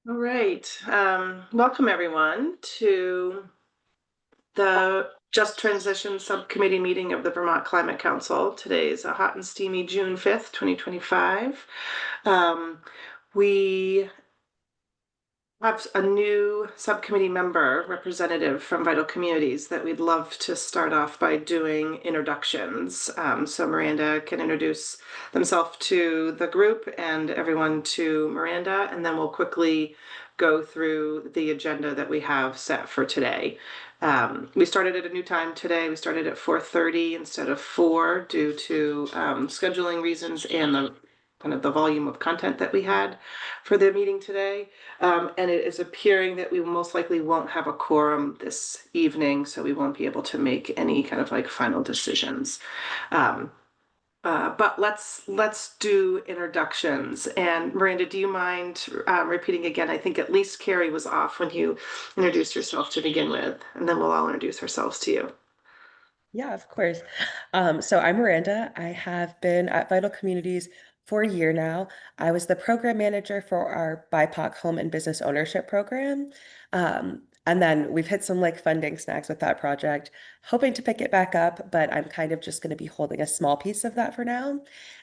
All right. Welcome everyone to the Just Transition Subcommittee meeting of the Vermont Climate Council. Today is a hot and steamy June 5th, 2025. We have a new subcommittee member representative from Vital Communities that we'd love to start off by doing introductions. So Miranda can introduce themselves to the group and everyone to Miranda, and then we'll quickly go through the agenda that we have set for today. We started at a new time today. We started at 4:30 instead of 4 due to scheduling reasons and the kind of the volume of content that we had for the meeting today. And it is appearing that we most likely won't have a quorum this evening, so we won't be able to make any kind of like final decisions. But let's do introductions. And Miranda, do you mind repeating again? I think at least Carrie was off when you introduced yourself to begin with, and then we'll all introduce ourselves to you. Yeah, of course. So I'm Miranda. I have been at Vital Communities for a year now. I was the program manager for our BIPOC home and business ownership program. And then we've hit some like funding snags with that project, hoping to pick it back up, but I'm kind of just going to be holding a small piece of that for now.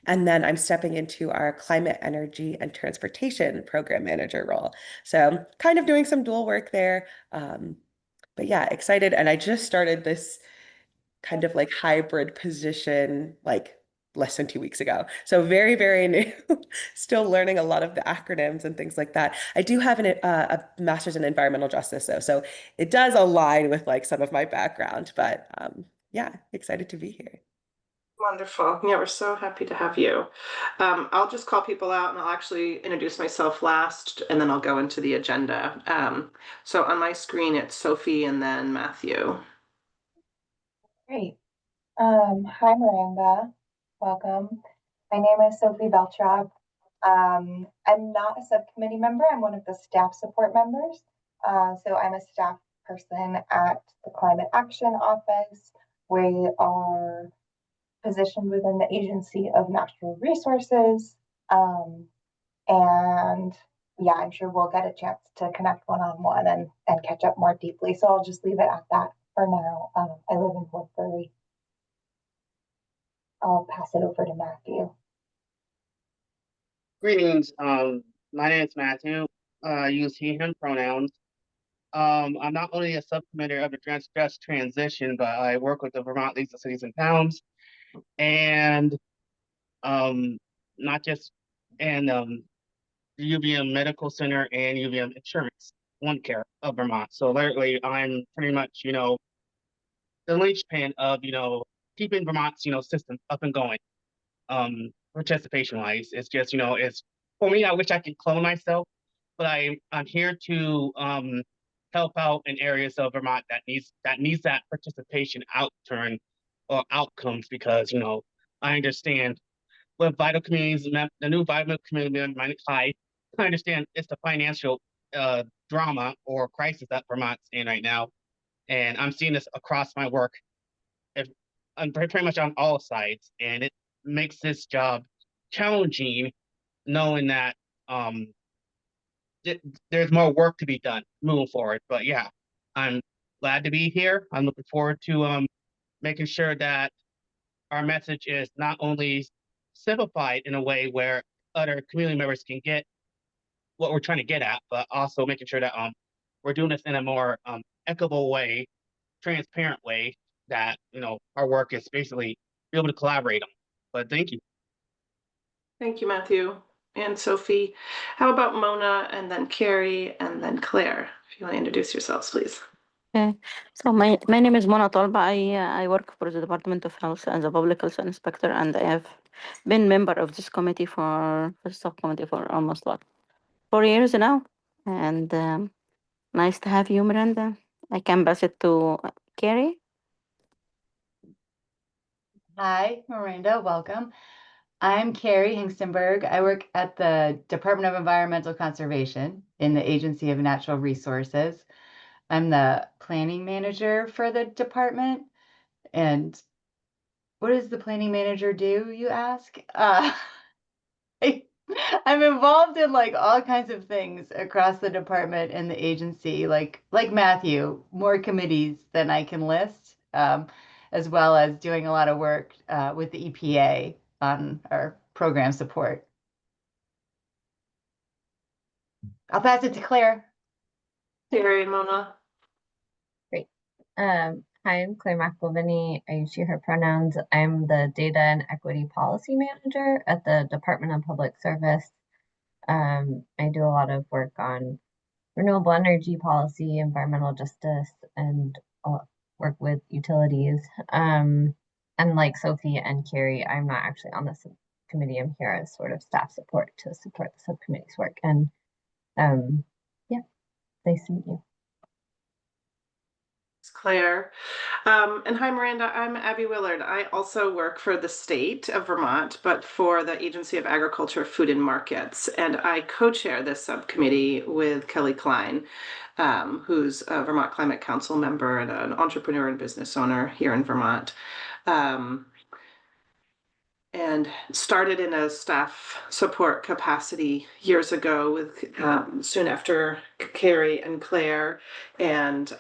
And then I'm stepping into our climate, energy, and transportation program manager role. So kind of doing some dual work there. But yeah, excited. And I just started this kind of like hybrid position like less than 2 weeks ago. So very, very new. Still learning a lot of the acronyms and things like that. I do have a master's in environmental justice though, so it does align with like some of my background. But yeah, excited to be here. Wonderful. Yeah, we're so happy to have you. I'll just call people out and I'll actually introduce myself last and then I'll go into the agenda. So on my screen, it's Sophie and then Matthew. Great. Hi, Miranda. Welcome. My name is Sophie Beltrop. I'm not a subcommittee member. I'm one of the staff support members. So I'm a staff person at the Climate Action Office. We are positioned within the Agency of Natural Resources. And yeah, I'm sure we'll get a chance to connect one-on-one and catch up more deeply. So I'll just leave it at that for now. I live in Woodbury. I'll pass it over to Matthew. Greetings. My name is Matthew. I use he, him pronouns. I'm not only a subcommittee of the just transition, but I work with the Vermont Leagues of Cities and Towns, and um, not just and the UVM Medical Center and UVM Insurance One Care of Vermont. So literally, I'm pretty much the linchpin of keeping Vermont's system up and going. Participation wise. It's just, it's for me, I wish I could clone myself, but I'm here to help out in areas of Vermont that needs that participation outturn or outcomes because I understand what vital communities the new vital community I understand it's the financial drama or crisis that Vermont's in right now. And I'm seeing this across my work if on pretty much on all sides, and it makes this job challenging, knowing that um there's more work to be done moving forward. But yeah, I'm glad to be here. I'm looking forward to making sure that our message is not only simplified in a way where other community members can get what we're trying to get at, but also making sure that we're doing this in a more equitable way, transparent way that our work is basically be able to collaborate on. But thank you. Thank you, Matthew and Sophie. How about Mona and then Carrie and then Claire? If you want to introduce yourselves, please. Okay. So my name is Mona Talba. I work for the Department of Health as a public health inspector, and I have been member of this committee for subcommittee for almost 4 years now. And nice to have you, Miranda. I can pass it to Carrie. Hi, Miranda. Welcome. I'm Carrie Hingstenberg. I work at the Department of Environmental Conservation in the Agency of Natural Resources. I'm the planning manager for the department. And what does the planning manager do, you ask? I I'm involved in like all kinds of things across the department and the agency, like Matthew, more committees than I can list, as well as doing a lot of work with the EPA on our program support. I'll pass it to Claire. Terry and Mona. Great. Hi, I'm Claire McElvany. I use she, her pronouns. I'm the Data and Equity Policy Manager at the Department of Public Service. I do a lot of work on renewable energy policy, environmental justice, and work with utilities. And like Sophie and Carrie, I'm not actually on the subcommittee. I'm here as sort of staff support to support the subcommittee's work. And yeah, nice to meet you. Claire. And hi, Miranda. I'm Abby Willard. I also work for the state of Vermont, but for the Agency of Agriculture, Food and Markets. And I co-chair this subcommittee with Kelly Klein, who's a Vermont Climate Council member and an entrepreneur and business owner here in Vermont. And started in a staff support capacity years ago with soon after Carrie and Claire. And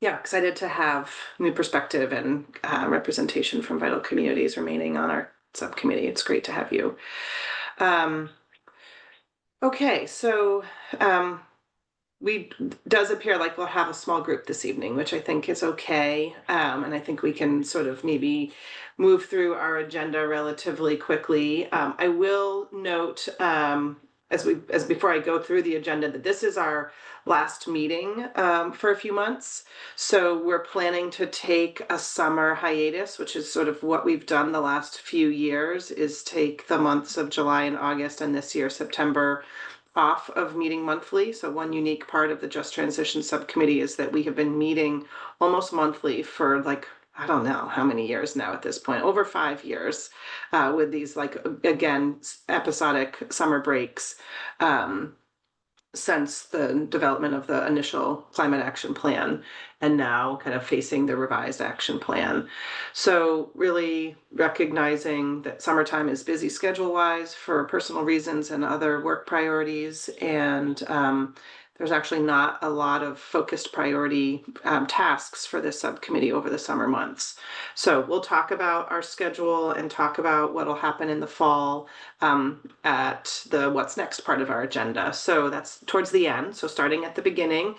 yeah, excited to have new perspective and representation from Vital Communities remaining on our subcommittee. It's great to have you. Okay, so does appear like we'll have a small group this evening, which I think is okay. And I think we can sort of maybe move through our agenda relatively quickly. I will note as before I go through the agenda that this is our last meeting for a few months. So we're planning to take a summer hiatus, which is sort of what we've done the last few years, is take the months of July and August and this year, September, off of meeting monthly. So one unique part of the Just Transition Subcommittee is that we have been meeting almost monthly for like, I don't know how many years now at this point, over 5 years, with these like, again, episodic summer breaks since the development of the initial climate action plan and now kind of facing the revised action plan. So really recognizing that summertime is busy schedule-wise for personal reasons and other work priorities, and there's actually not a lot of focused priority tasks for this subcommittee over the summer months. So we'll talk about our schedule and talk about what will happen in the fall at the what's next part of our agenda. So that's towards the end. So starting at the beginning,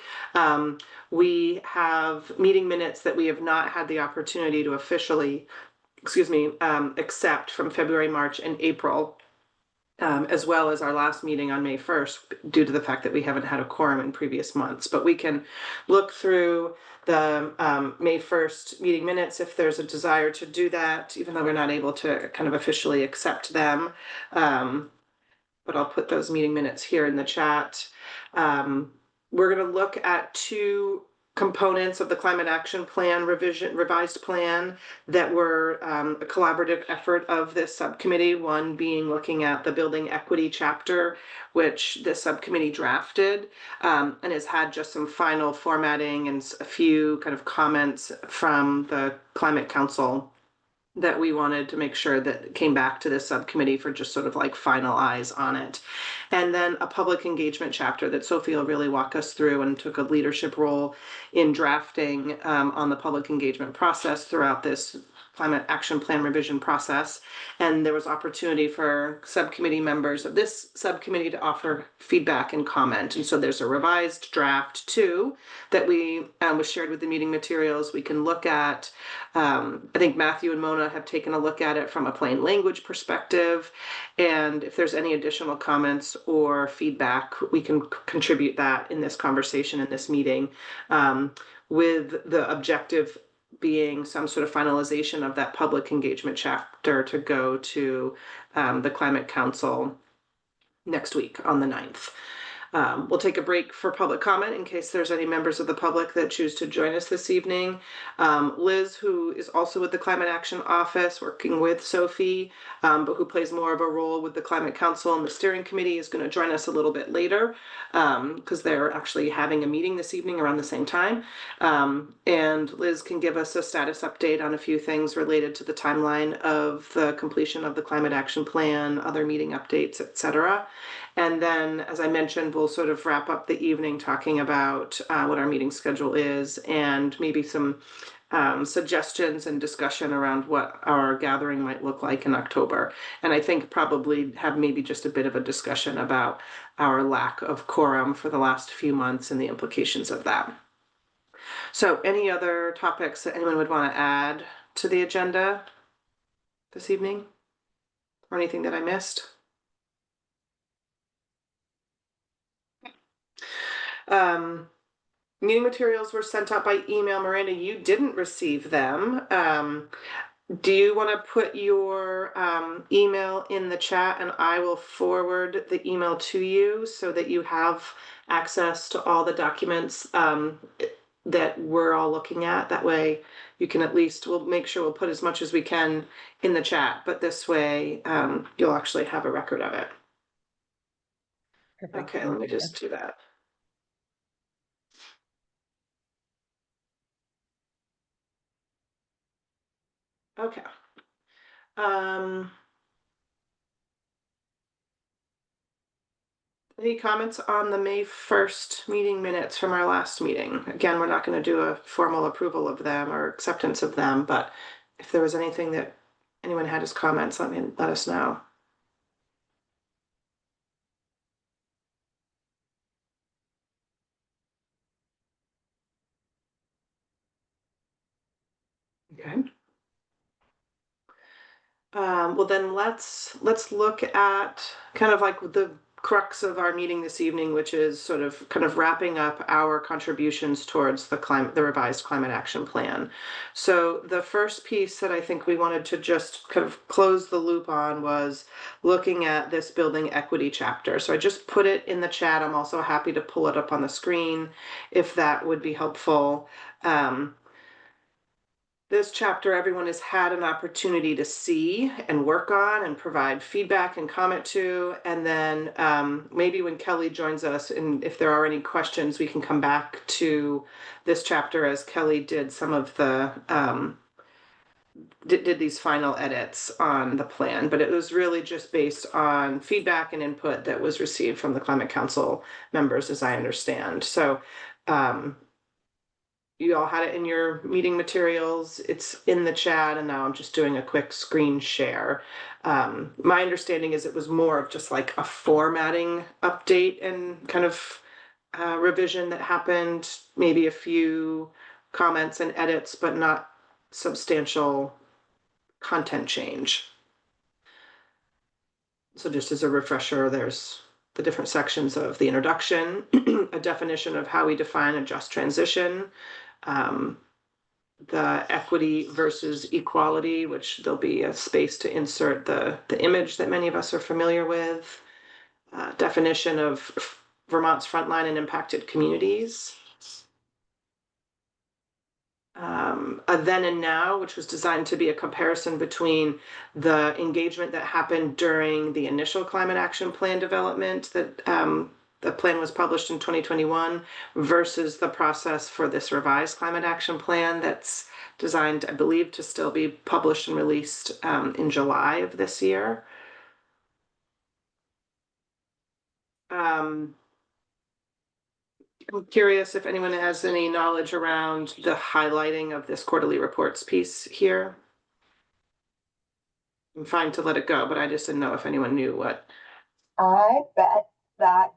we have meeting minutes that we have not had the opportunity to officially, accept from February, March, and April. As well as our last meeting on May 1st, due to the fact that we haven't had a quorum in previous months. But we can look through the May 1st meeting minutes if there's a desire to do that, even though we're not able to kind of officially accept them. But I'll put those meeting minutes here in the chat. We're going to look at two components of the climate action plan revised plan that were a collaborative effort of this subcommittee. One being looking at the building equity chapter, which this subcommittee drafted and has had just some final formatting and a few kind of comments from the Climate Council that we wanted to make sure that came back to this subcommittee for just sort of like final eyes on it. And then a public engagement chapter that Sophie will really walk us through and took a leadership role in drafting on the public engagement process throughout this climate action plan revision process. And there was opportunity for subcommittee members of this subcommittee to offer feedback and comment. And so there's a revised draft too that we was shared with the meeting materials. We can look at, I think Matthew and Mona have taken a look at it from a plain language perspective. And if there's any additional comments or feedback, we can contribute that in this conversation, in this meeting, with the objective being some sort of finalization of that public engagement chapter to go to the Climate Council next week on the 9th. We'll take a break for public comment in case there's any members of the public that choose to join us this evening. Liz, who is also with the Climate Action Office, working with Sophie, but who plays more of a role with the Climate Council and the Steering Committee, is going to join us a little bit later because they're actually having a meeting this evening around the same time. And Liz can give us a status update on a few things related to the timeline of the completion of the Climate Action Plan, other meeting updates, etc. And then, as I mentioned, we'll sort of wrap up the evening talking about what our meeting schedule is and maybe some suggestions and discussion around what our gathering might look like in October. And I think probably have maybe just a bit of a discussion about our lack of quorum for the last few months and the implications of that. So any other topics that anyone would want to add to the agenda this evening? Or anything that I missed? Meeting materials were sent out by email. Miranda, you didn't receive them. Do you want to put your email in the chat and I will forward the email to you so that you have access to all the documents that we're all looking at? That way you can at least, we'll make sure we'll put as much as we can in the chat, but this way you'll actually have a record of it. Perfect. Okay, let me just do that. Okay. Any comments on the May 1st meeting minutes from our last meeting? Again, we're not going to do a formal approval of them or acceptance of them, but if there was anything that anyone had as comments, let us know. Okay. Well, then let's look at kind of like the crux of our meeting this evening, which is sort of kind of wrapping up our contributions towards the revised climate action plan. So the first piece that I think we wanted to just kind of close the loop on was looking at this building equity chapter. So I just put it in the chat. I'm also happy to pull it up on the screen if that would be helpful. This chapter, everyone has had an opportunity to see and work on and provide feedback and comment to. And then maybe when Kelly joins us, and if there are any questions, we can come back to this chapter as Kelly did some of the, did these final edits on the plan. But it was really just based on feedback and input that was received from the Climate Council members, as I understand. So you all had it in your meeting materials. It's in the chat, and now I'm just doing a quick screen share. My understanding is it was more of just like a formatting update and kind of revision that happened, maybe a few comments and edits, but not substantial content change. So just as a refresher, there's the different sections of the introduction, a definition of how we define a just transition, the equity versus equality, which there'll be a space to insert the image that many of us are familiar with, definition of Vermont's frontline and impacted communities, a then and now, which was designed to be a comparison between the engagement that happened during the initial climate action plan development that the plan was published in 2021 versus the process for this revised climate action plan that's designed, I believe, to still be published and released in July of this year. I'm curious if anyone has any knowledge around the highlighting of this quarterly reports piece here. I'm fine to let it go, but I just didn't know if anyone knew what. I bet that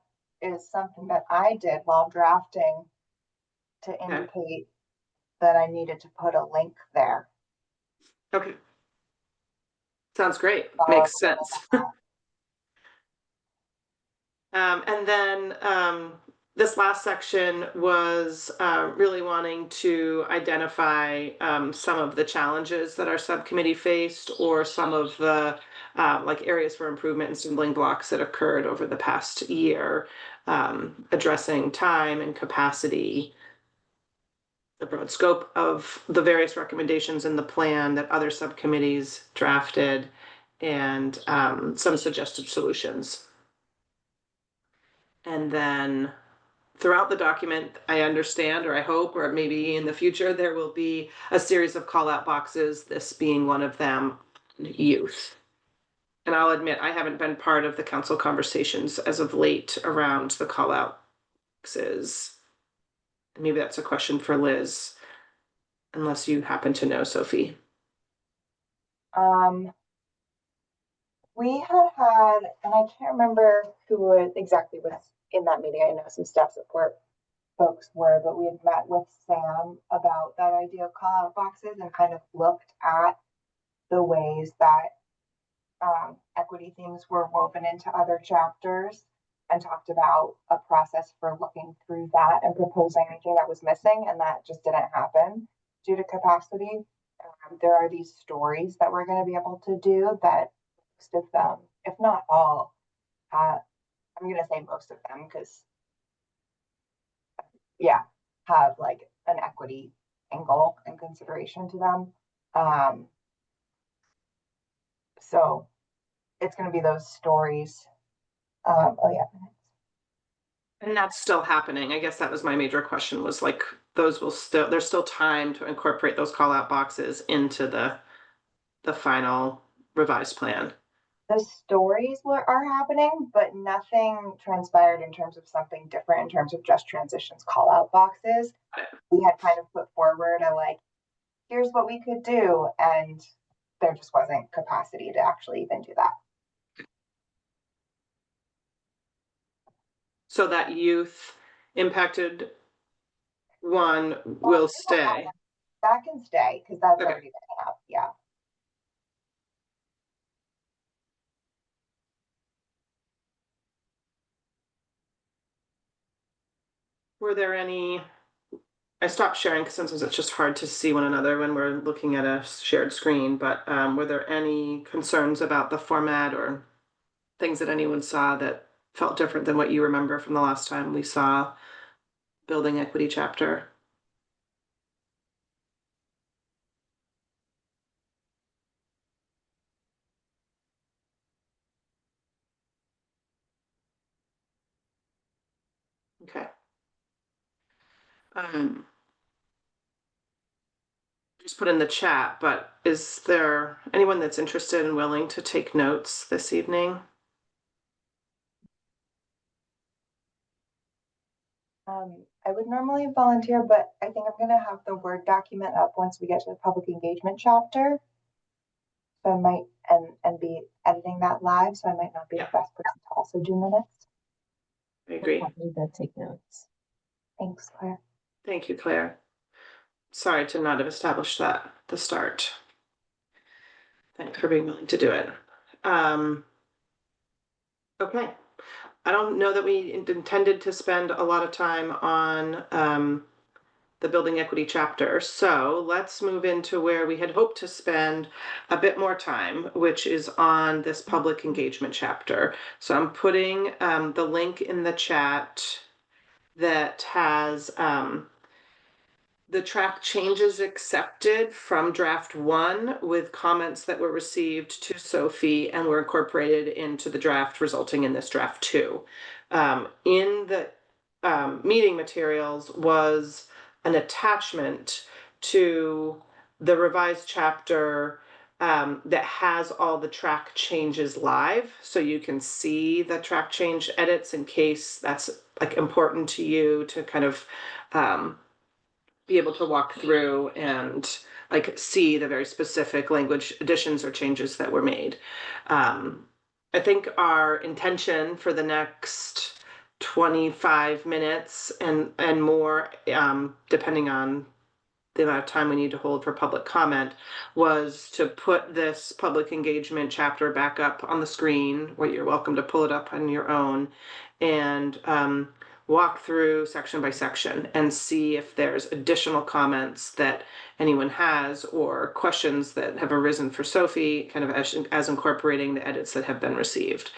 is something that I did while drafting to indicate that I needed to put a link there. Okay. Sounds great. Makes sense. And then this last section was really wanting to identify some of the challenges that our subcommittee faced or some of the like areas for improvement and stumbling blocks that occurred over the past year, addressing time and capacity, the broad scope of the various recommendations in the plan that other subcommittees drafted, and some suggested solutions. And then throughout the document, I understand, or I hope, or maybe in the future, there will be a series of call out boxes, this being one of them, youth. And I'll admit, I haven't been part of the council conversations as of late around the call out boxes. Maybe that's a question for Liz, unless you happen to know, Sophie. We had, and I can't remember who exactly was in that meeting. I know some staff support folks were, but we had met with Sam about that idea of call out boxes and kind of looked at the ways that equity themes were woven into other chapters and talked about a process for looking through that and proposing anything that was missing, and that just didn't happen due to capacity. There are these stories that we're going to be able to do that most of them, if not all, I'm going to say most of them because, yeah, have like an equity angle and consideration to them. So it's going to be those stories. Oh yeah. And that's still happening. I guess that was my major question, was like, those will still, there's still time to incorporate those call out boxes into the final revised plan. The stories are happening, but nothing transpired in terms of something different in terms of just transitions call out boxes. We had kind of put forward a like, here's what we could do, and there just wasn't capacity to actually even do that. So that youth impacted one will stay. That can stay because that's Okay. already been up. Yeah. Were there any, I stopped sharing because sometimes it's just hard to see one another when we're looking at a shared screen, but were there any concerns about the format or things that anyone saw that felt different than what you remember from the last time we saw building equity chapter? Okay. Just put in the chat, but is there anyone that's interested and willing to take notes this evening? I would normally volunteer, but I think I'm going to have the Word document up once we get to the public engagement chapter. So I might, and be editing that live, so I might not be the best person to also do minutes. I agree. Happy to take notes. Thanks, Claire. Thank you, Claire. Sorry to not have established that at the start. Thanks for being willing to do it. Okay. I don't know that we intended to spend a lot of time on the building equity chapter. So let's move into where we had hoped to spend a bit more time, which is on this public engagement chapter. So I'm putting the link in the chat that has the track changes accepted from draft 1 with comments that were received to Sophie and were incorporated into the draft resulting in this draft 2. In the meeting materials was an attachment to the revised chapter that has all the track changes live, so you can see the track change edits in case that's like important to you to kind of be able to walk through and like see the very specific language additions or changes that were made. I think our intention for the next 25 minutes and more, depending on the amount of time we need to hold for public comment, was to put this public engagement chapter back up on the screen, where you're welcome to pull it up on your own, and walk through section by section and see if there's additional comments that anyone has or questions that have arisen for Sophie, kind of as incorporating the edits that have been received.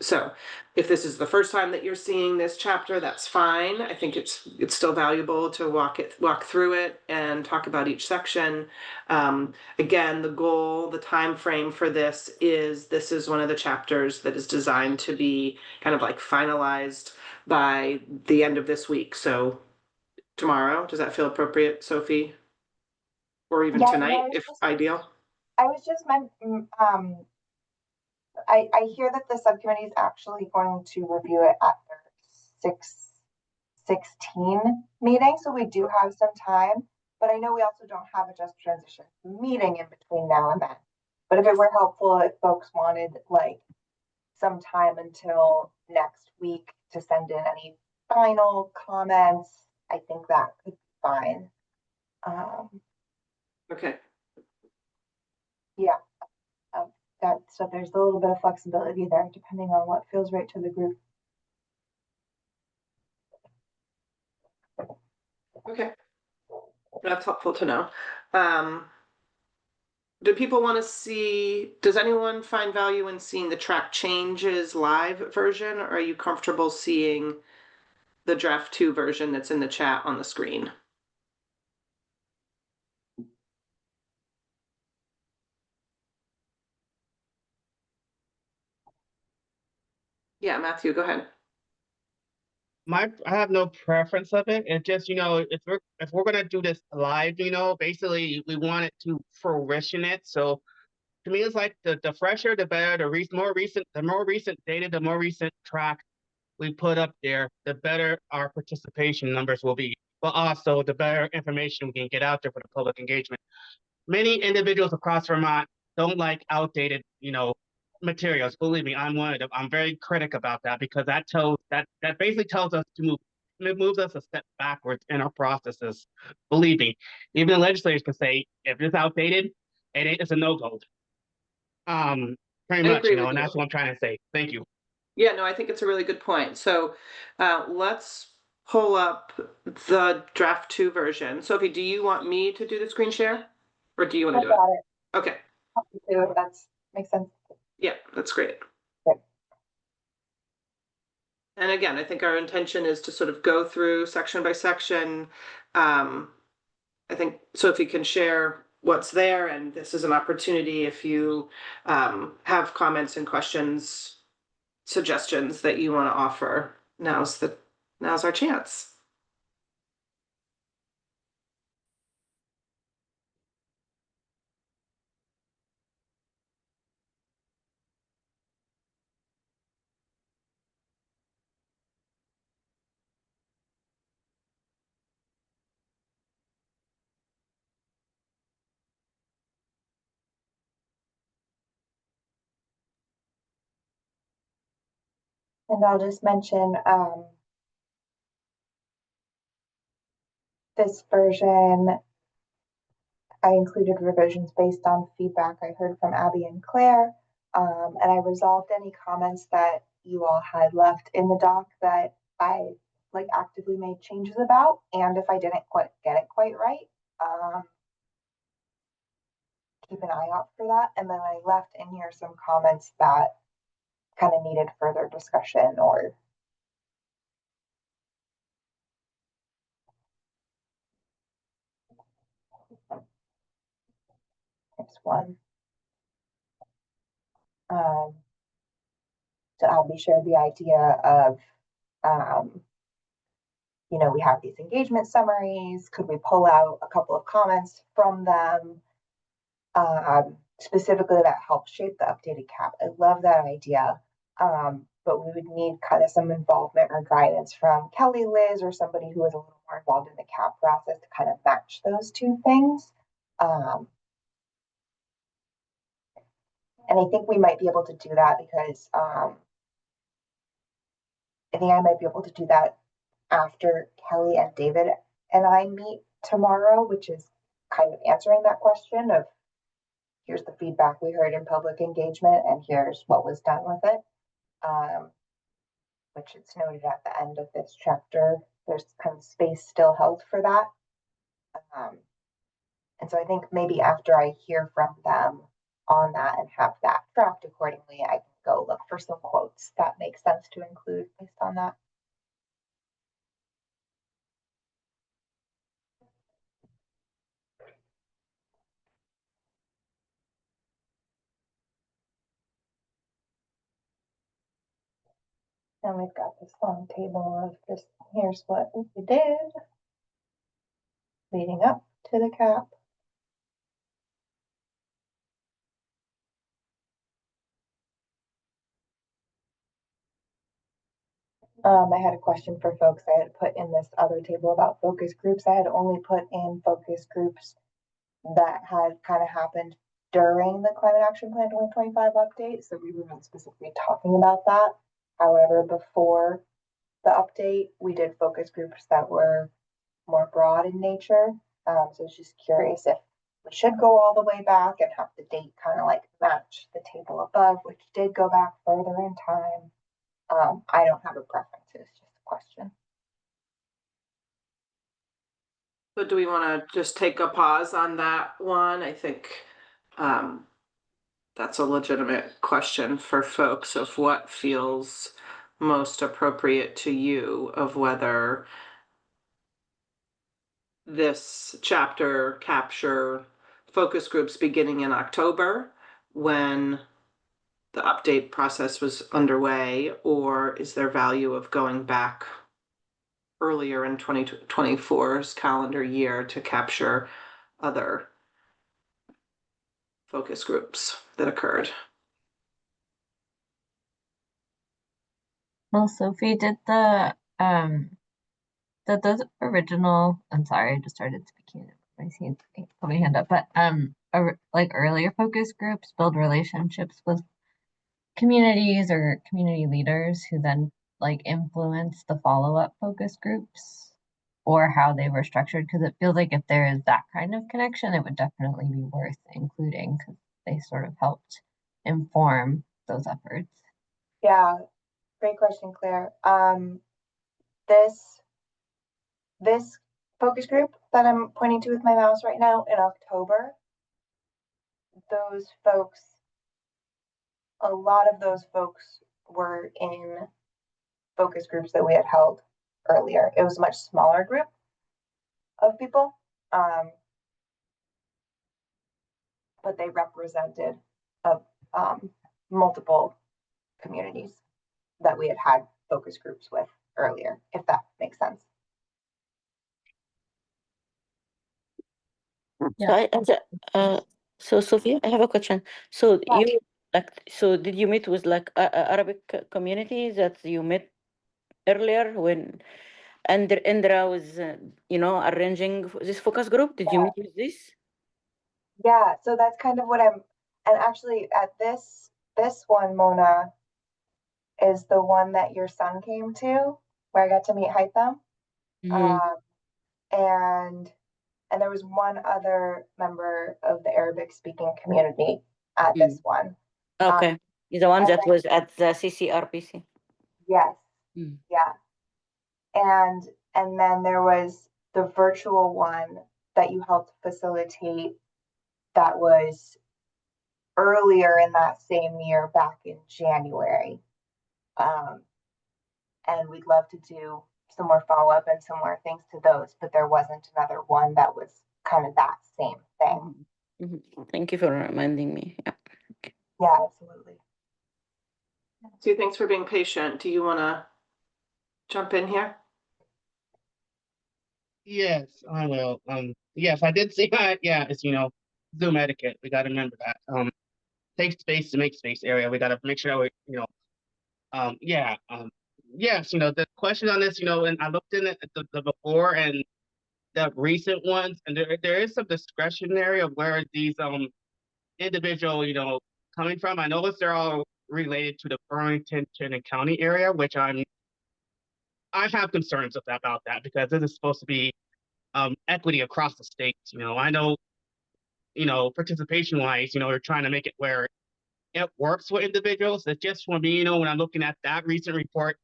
So if this is the first time that you're seeing this chapter, that's fine. I think it's still valuable to walk through it and talk about each section. Again, the goal, the time frame for this is one of the chapters that is designed to be kind of like finalized by the end of this week. So tomorrow, does that feel appropriate, Sophie? Or even Yeah, tonight, no, if ideal? I was just I hear that the subcommittee is actually going to review it at their 6/16 meeting, so we do have some time. But I know we also don't have a just transition meeting in between now and then. But if it were helpful, if folks wanted like some time until next week to send in any final comments, I think that could be fine. Okay. Yeah. So there's a little bit of flexibility there, depending on what feels right to the group. Okay. That's helpful to know. Do people want to see, does anyone find value in seeing the track changes live version, or are you comfortable seeing the draft 2 version that's in the chat on the screen? Yeah, Matthew, go ahead. I have no preference of it. It just, if we're gonna do this live, basically we want it to fruition it. So to me, it's like the fresher, the better, the more recent data, the more recent track we put up there, the better our participation numbers will be. But also the better information we can get out there for the public engagement. Many individuals across Vermont don't like outdated, materials. Believe me, I'm one of them. I'm very critic about that because that basically tells us to move. It moves us a step backwards in our processes. Believe me, even the legislators can say if it's outdated, it's a no-go. Pretty I much, agree with and you. that's what I'm trying to say. Thank you. Yeah, no, I think it's a really good point. So let's pull up the draft 2 version. Sophie, do you want me to do the screen share, or do you want I to do it? got it. Okay. If that makes sense. Yeah, that's great. Okay. And again, I think our intention is to sort of go through section by section. I think Sophie can share what's there, and this is an opportunity if you have comments and questions, suggestions that you want to offer. Now's our chance. And I'll just mention this version, I included revisions based on feedback I heard from Abby and Claire. And I resolved any comments that you all had left in the doc that I actively made changes about. And if I didn't quite get it quite right, keep an eye out for that. And then I left in here some comments that kind of needed further discussion or there's one. So Abby shared the idea of, we have these engagement summaries. Could we pull out a couple of comments from them? Specifically that helps shape the updated cap. I love that idea. But we would need kind of some involvement or guidance from Kelly, Liz, or somebody who is a little more involved in the cap process to kind of match those two things. And I think we might be able to do that because I think I might be able to do that after Kelly and David and I meet tomorrow, which is kind of answering that question of here's the feedback we heard in public engagement and here's what was done with it. which it's noted at the end of this chapter, there's kind of space still held for that. And so I think maybe after I hear from them on that and have that tracked accordingly, I can go look for some quotes that make sense to include based on that. And we've got this long table of just here's what we did leading up to the cap. I had a question for folks. I had put in this other table about focus groups. I had only put in focus groups that had kind of happened during the Climate Action Plan 2025 update. So we weren't specifically talking about that. However, before the update, we did focus groups that were more broad in nature. So I was just curious if we should go all the way back and have the date kind of like match the table above, which did go back further in time. I don't have a preference, it's just a question. But do we want to just take a pause on that one? I think that's a legitimate question for folks of what feels most appropriate to you, of whether this chapter capture focus groups beginning in October when the update process was underway, or is there value of going back earlier in 2024's calendar year to capture other focus groups that occurred? Well, Sophie, did those original, I'm sorry, I just started speaking. I see put my hand up, but like earlier focus groups build relationships with communities or community leaders who then like influence the follow-up focus groups or how they were structured, because it feels like if there is that kind of connection, it would definitely be worth including because they sort of helped inform those efforts. Yeah, great question, Claire. This focus group that I'm pointing to with my mouse right now in October, those folks, a lot of those folks were in focus groups that we had held earlier. It was a much smaller group of people, but they represented multiple communities that we had focus groups with earlier, if that makes sense. Yeah. So Sophia, I have a question. So Yeah. you so did you meet with like Arabic community that you met earlier when Indra was, arranging this focus group? Did you meet with this? Yeah, so that's kind of what and actually at this one, Mona, is the one that your son came to, where I got to meet Haitham. And there was one other member of the Arabic speaking community at this one. Okay. The one that was at the CCRPC. Yes. Yeah. And then there was the virtual one that you helped facilitate that was earlier in that same year, back in January. And we'd love to do some more follow-up and some more things to those, but there wasn't another one that was kind of that same thing. Thank you for reminding me. Yeah. Yeah, absolutely. So thanks for being patient. Do you want to jump in here? Yes, I will. Yes, I did see that. Yeah, it's Zoom etiquette. We got to remember that. Take space to make space area. We got to make sure we, yes, the question on this, and I looked in at the before and the recent ones, and there is some discretionary of where these individual, coming from. I noticed they're all related to the Burlington and County area, which I have concerns about that because this is supposed to be equity across the state. I know, participation wise, we're trying to make it where it works for individuals. It's just for me, when I'm looking at that recent report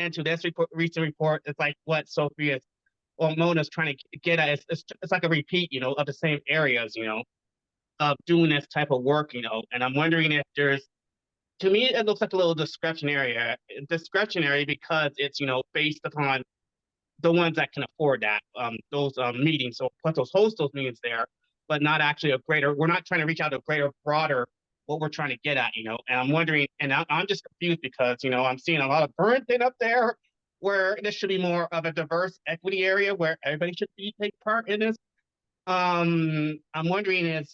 into this recent report is like what Sophia's or Mona's trying to get at. It's like a repeat, of the same areas, of doing this type of work, and I'm wondering if there's, to me, it looks like a little discretionary because it's, based upon the ones that can afford that, those meetings. So put those host those meetings there, but not actually we're not trying to reach out to a greater, broader, what we're trying to get at, and I'm wondering, and I'm just confused because, I'm seeing a lot of Burlington up there where this should be more of a diverse equity area where everybody should take part in this. I'm wondering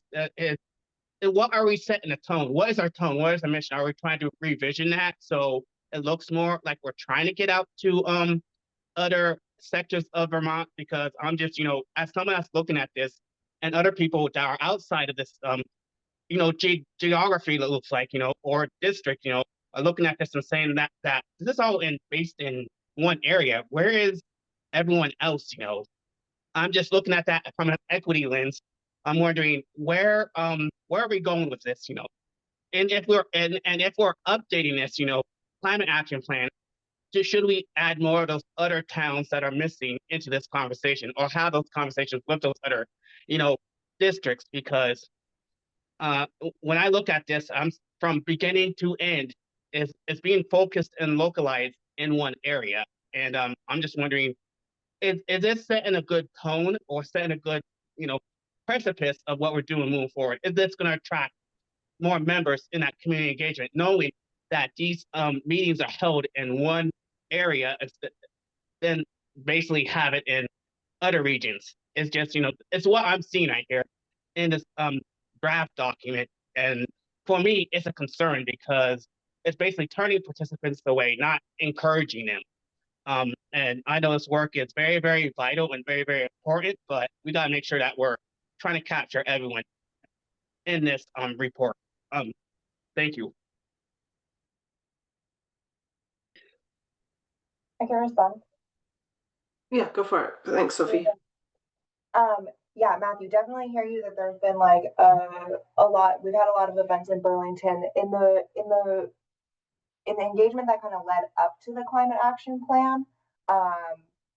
what are we setting the tone? What is our tone? What is the mission? Are we trying to revision that so it looks more like we're trying to get out to other sectors of Vermont? Because I'm just, as someone that's looking at this and other people that are outside of this, geography that looks like, or district, are looking at this and saying that this is all based in one area. Where is everyone else? I'm just looking at that from an equity lens. I'm wondering where are we going with this? And if we're updating this, climate action plan, should we add more of those other towns that are missing into this conversation, or have those conversations with those other, districts? Because when I look at this, I'm from beginning to end, it's being focused and localized in one area, and I'm just wondering, is this setting a good tone or setting a good, precipice of what we're doing moving forward? Is this going to attract more members in that community engagement, knowing that these meetings are held in one area, then basically have it in other regions? It's just, it's what I'm seeing right here in this draft document. And for me, it's a concern because it's basically turning participants away, not encouraging them. And I know this work is very, very vital and very, very important, but we got to make sure that we're trying to capture everyone in this report. Thank you. I can respond. Yeah, go for it. Thanks, Sophie. Yeah, Matthew, definitely hear you that there's been like a lot. We've had a lot of events in Burlington in the engagement that kind of led up to the climate action plan.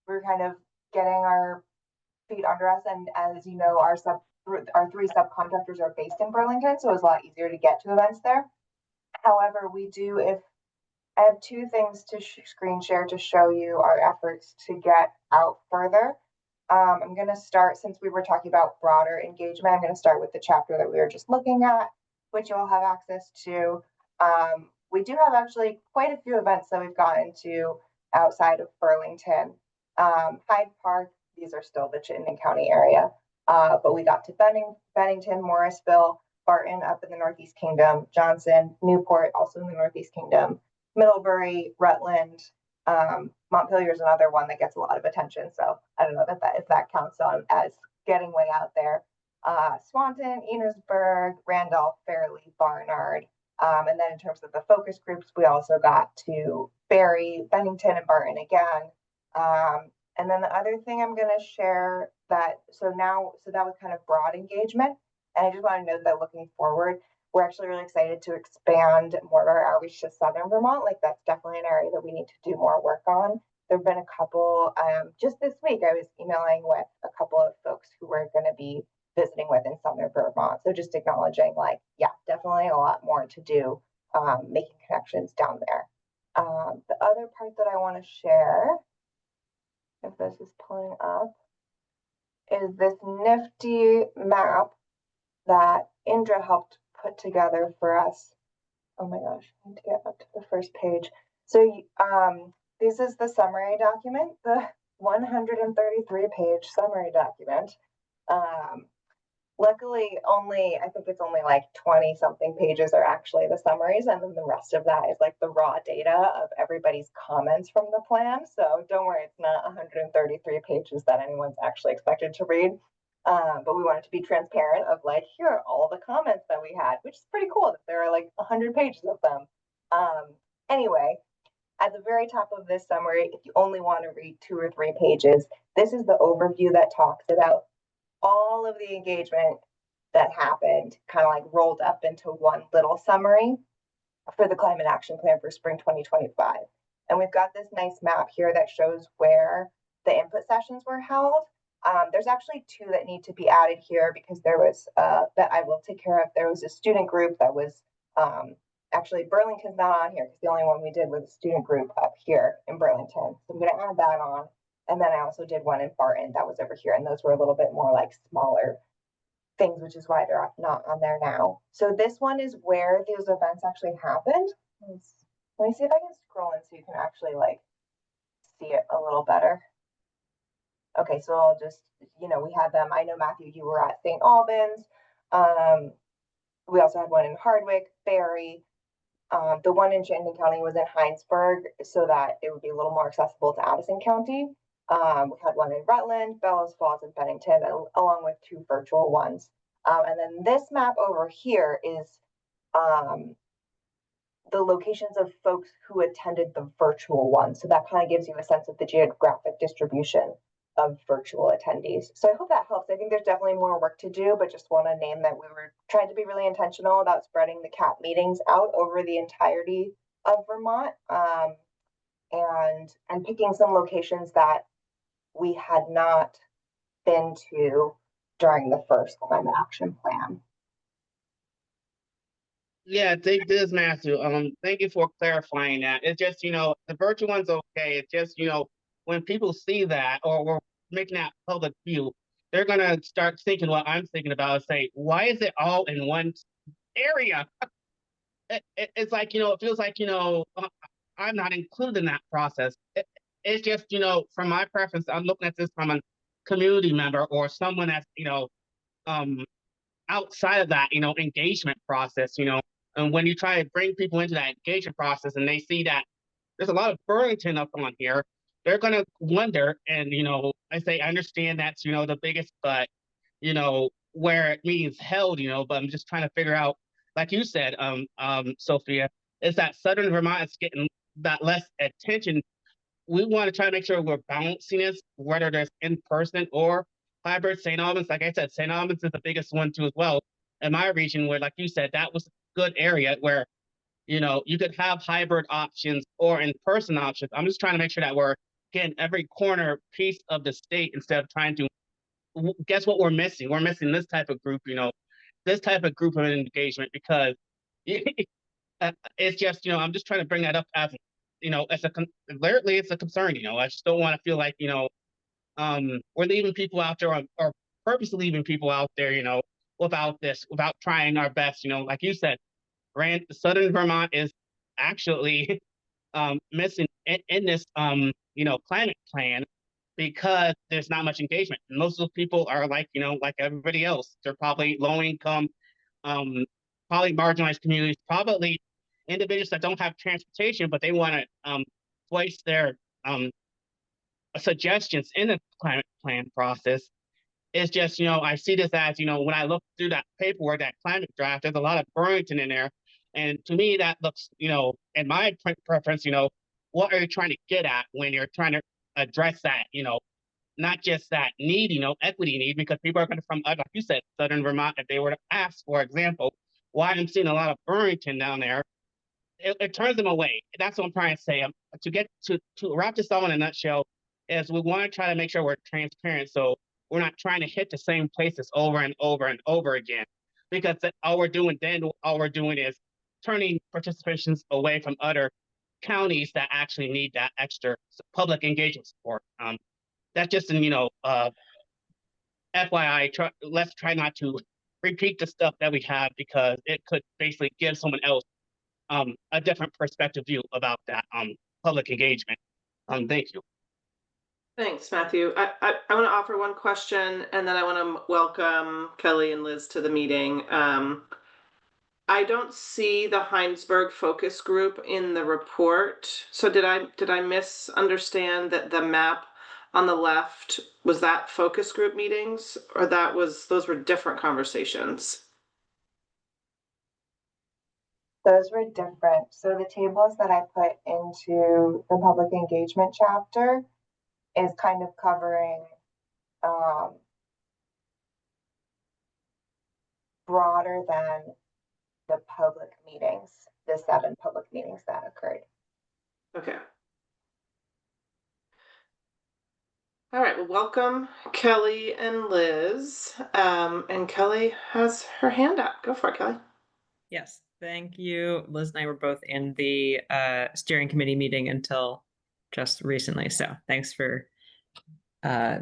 We're kind of getting our feet under us, and as you know, our three subcontractors are based in Burlington, so it's a lot easier to get to events there. However, if I have two things to screen share to show you our efforts to get out further. I'm going to start, since we were talking about broader engagement, I'm going to start with the chapter that we were just looking at, which you'll have access to. We do have actually quite a few events that we've gotten to outside of Burlington. Hyde Park, these are still the Chittenden County area, but we got to Bennington, Morrisville, Barton up in the Northeast Kingdom, Johnson, Newport, also in the Northeast Kingdom, Middlebury, Rutland, Montpelier is another one that gets a lot of attention. So I don't know if that counts on as getting way out there. Swanton, Enosburg, Randolph, Fairleigh, Barnard. And then in terms of the focus groups, we also got to Barrie, Bennington, and Barton again. And then the other thing I'm going to share so that was kind of broad engagement. And I just want to note that looking forward, we're actually really excited to expand more of our outreach to Southern Vermont. Like that's definitely an area that we need to do more work on. There've been a couple, just this week, I was emailing with a couple of folks who we're going to be visiting with in Southern Vermont. So just acknowledging yeah, definitely a lot more to do, making connections down there. The other part that I want to share, if this is pulling up, is this nifty map that Indra helped put together for us. Oh my gosh, I need to get up to the first page. So this is the summary document, the 133-page summary document. Luckily, I think it's only like 20 something pages are actually the summaries, and then the rest of that is like the raw data of everybody's comments from the plan. So don't worry, it's not 133 pages that anyone's actually expected to read. But we wanted to be transparent of here are all the comments that we had, which is pretty cool that there are like 100 pages of them. Anyway, at the very top of this summary, if you only want to read 2 or 3 pages, this is the overview that talks about all of the engagement that happened, kind of rolled up into one little summary for the climate action plan for spring 2025. And we've got this nice map here that shows where the input sessions were held. There's actually two that need to be added here because there was that I will take care of. There was a student group that was actually Burlington's not on here because the only one we did was a student group up here in Burlington. So I'm going to add that on. And then I also did one in Barton that was over here. And those were a little bit more like smaller things, which is why they're not on there now. So this one is where those events actually happened. Let me see if I can scroll in so you can actually like see it a little better. Okay, so I'll just, we had them. I know, Matthew, you were at St. Albans. We also had one in Hardwick, Barry. The one in Chittenden County was in Heinsberg so that it would be a little more accessible to Addison County. We had one in Rutland, Bellows Falls, and Bennington, along with 2 virtual ones. And then this map over here is the locations of folks who attended the virtual one. So that kind of gives you a sense of the geographic distribution of virtual attendees. So I hope that helps. I think there's definitely more work to do, but just want to name that we were trying to be really intentional about spreading the CAP meetings out over the entirety of Vermont, and picking some locations that we had not been to during the first climate action plan. Yeah, take this, Matthew. Thank you for clarifying that. It's just, the virtual one's okay. It's just, when people see that or we're making that public view, they're gonna start thinking what I'm thinking about and say, why is it all in one area? It's like, it feels like, I'm not included in that process. It's just, from my preference, I'm looking at this from a community member or someone that's, outside of that, engagement process, and when you try to bring people into that engagement process and they see that there's a lot of Burlington up on here, they're going to wonder. And, I say, I understand that's, the biggest, but, where meetings held, but I'm just trying to figure out, like you said, Sophia, is that Southern Vermont is getting that less attention. We want to try to make sure we're balancing this, whether there's in person or hybrid. St. Albans, like I said, St. Albans is the biggest one too as well in my region, where, like you said, that was a good area where, you could have hybrid options or in-person options. I'm just trying to make sure that we're getting every corner piece of the state instead of trying to guess what we're missing. We're missing this type of group, this type of group of engagement because it's just, I'm just trying to bring that up as, literally it's a concern, I just don't want to feel like, we're leaving people out there or purposely leaving people out there, without trying our best, like you said, Southern Vermont is actually missing in this, climate plan because there's not much engagement. And most of those people are like, like everybody else. They're probably low income, probably marginalized communities, probably individuals that don't have transportation, but they want to voice their suggestions in the climate plan process. It's just, I see this as, when I look through that paperwork, that climate draft, there's a lot of Burlington in there. And to me, that looks, in my preference, what are you trying to get at when you're trying to address that, not just that need, equity need, because people are going to from, like you said, Southern Vermont, if they were to ask, for example, why I'm seeing a lot of Burlington down there, it turns them away. That's what I'm trying to say. To get to wrap this all in a nutshell, is we want to try to make sure we're transparent. So we're not trying to hit the same places over and over and over again, because all we're doing is turning participations away from other counties that actually need that extra public engagement support. That's just an, FYI, let's try not to repeat the stuff that we have because it could basically give someone else a different perspective view about that public engagement. Thank you. Thanks, Matthew. I want to offer one question, and then I want to welcome Kelly and Liz to the meeting. I don't see the Heinsberg focus group in the report. So did I misunderstand that the map on the left was that focus group meetings, or those were different conversations? Those were different. So the tables that I put into the public engagement chapter is kind of covering broader than the public meetings, the 7 public meetings that occurred. Okay. All right, well, welcome Kelly and Liz. And Kelly has her hand up. Go for it, Kelly. Yes, thank you. Liz and I were both in the steering committee meeting until just recently. So thanks for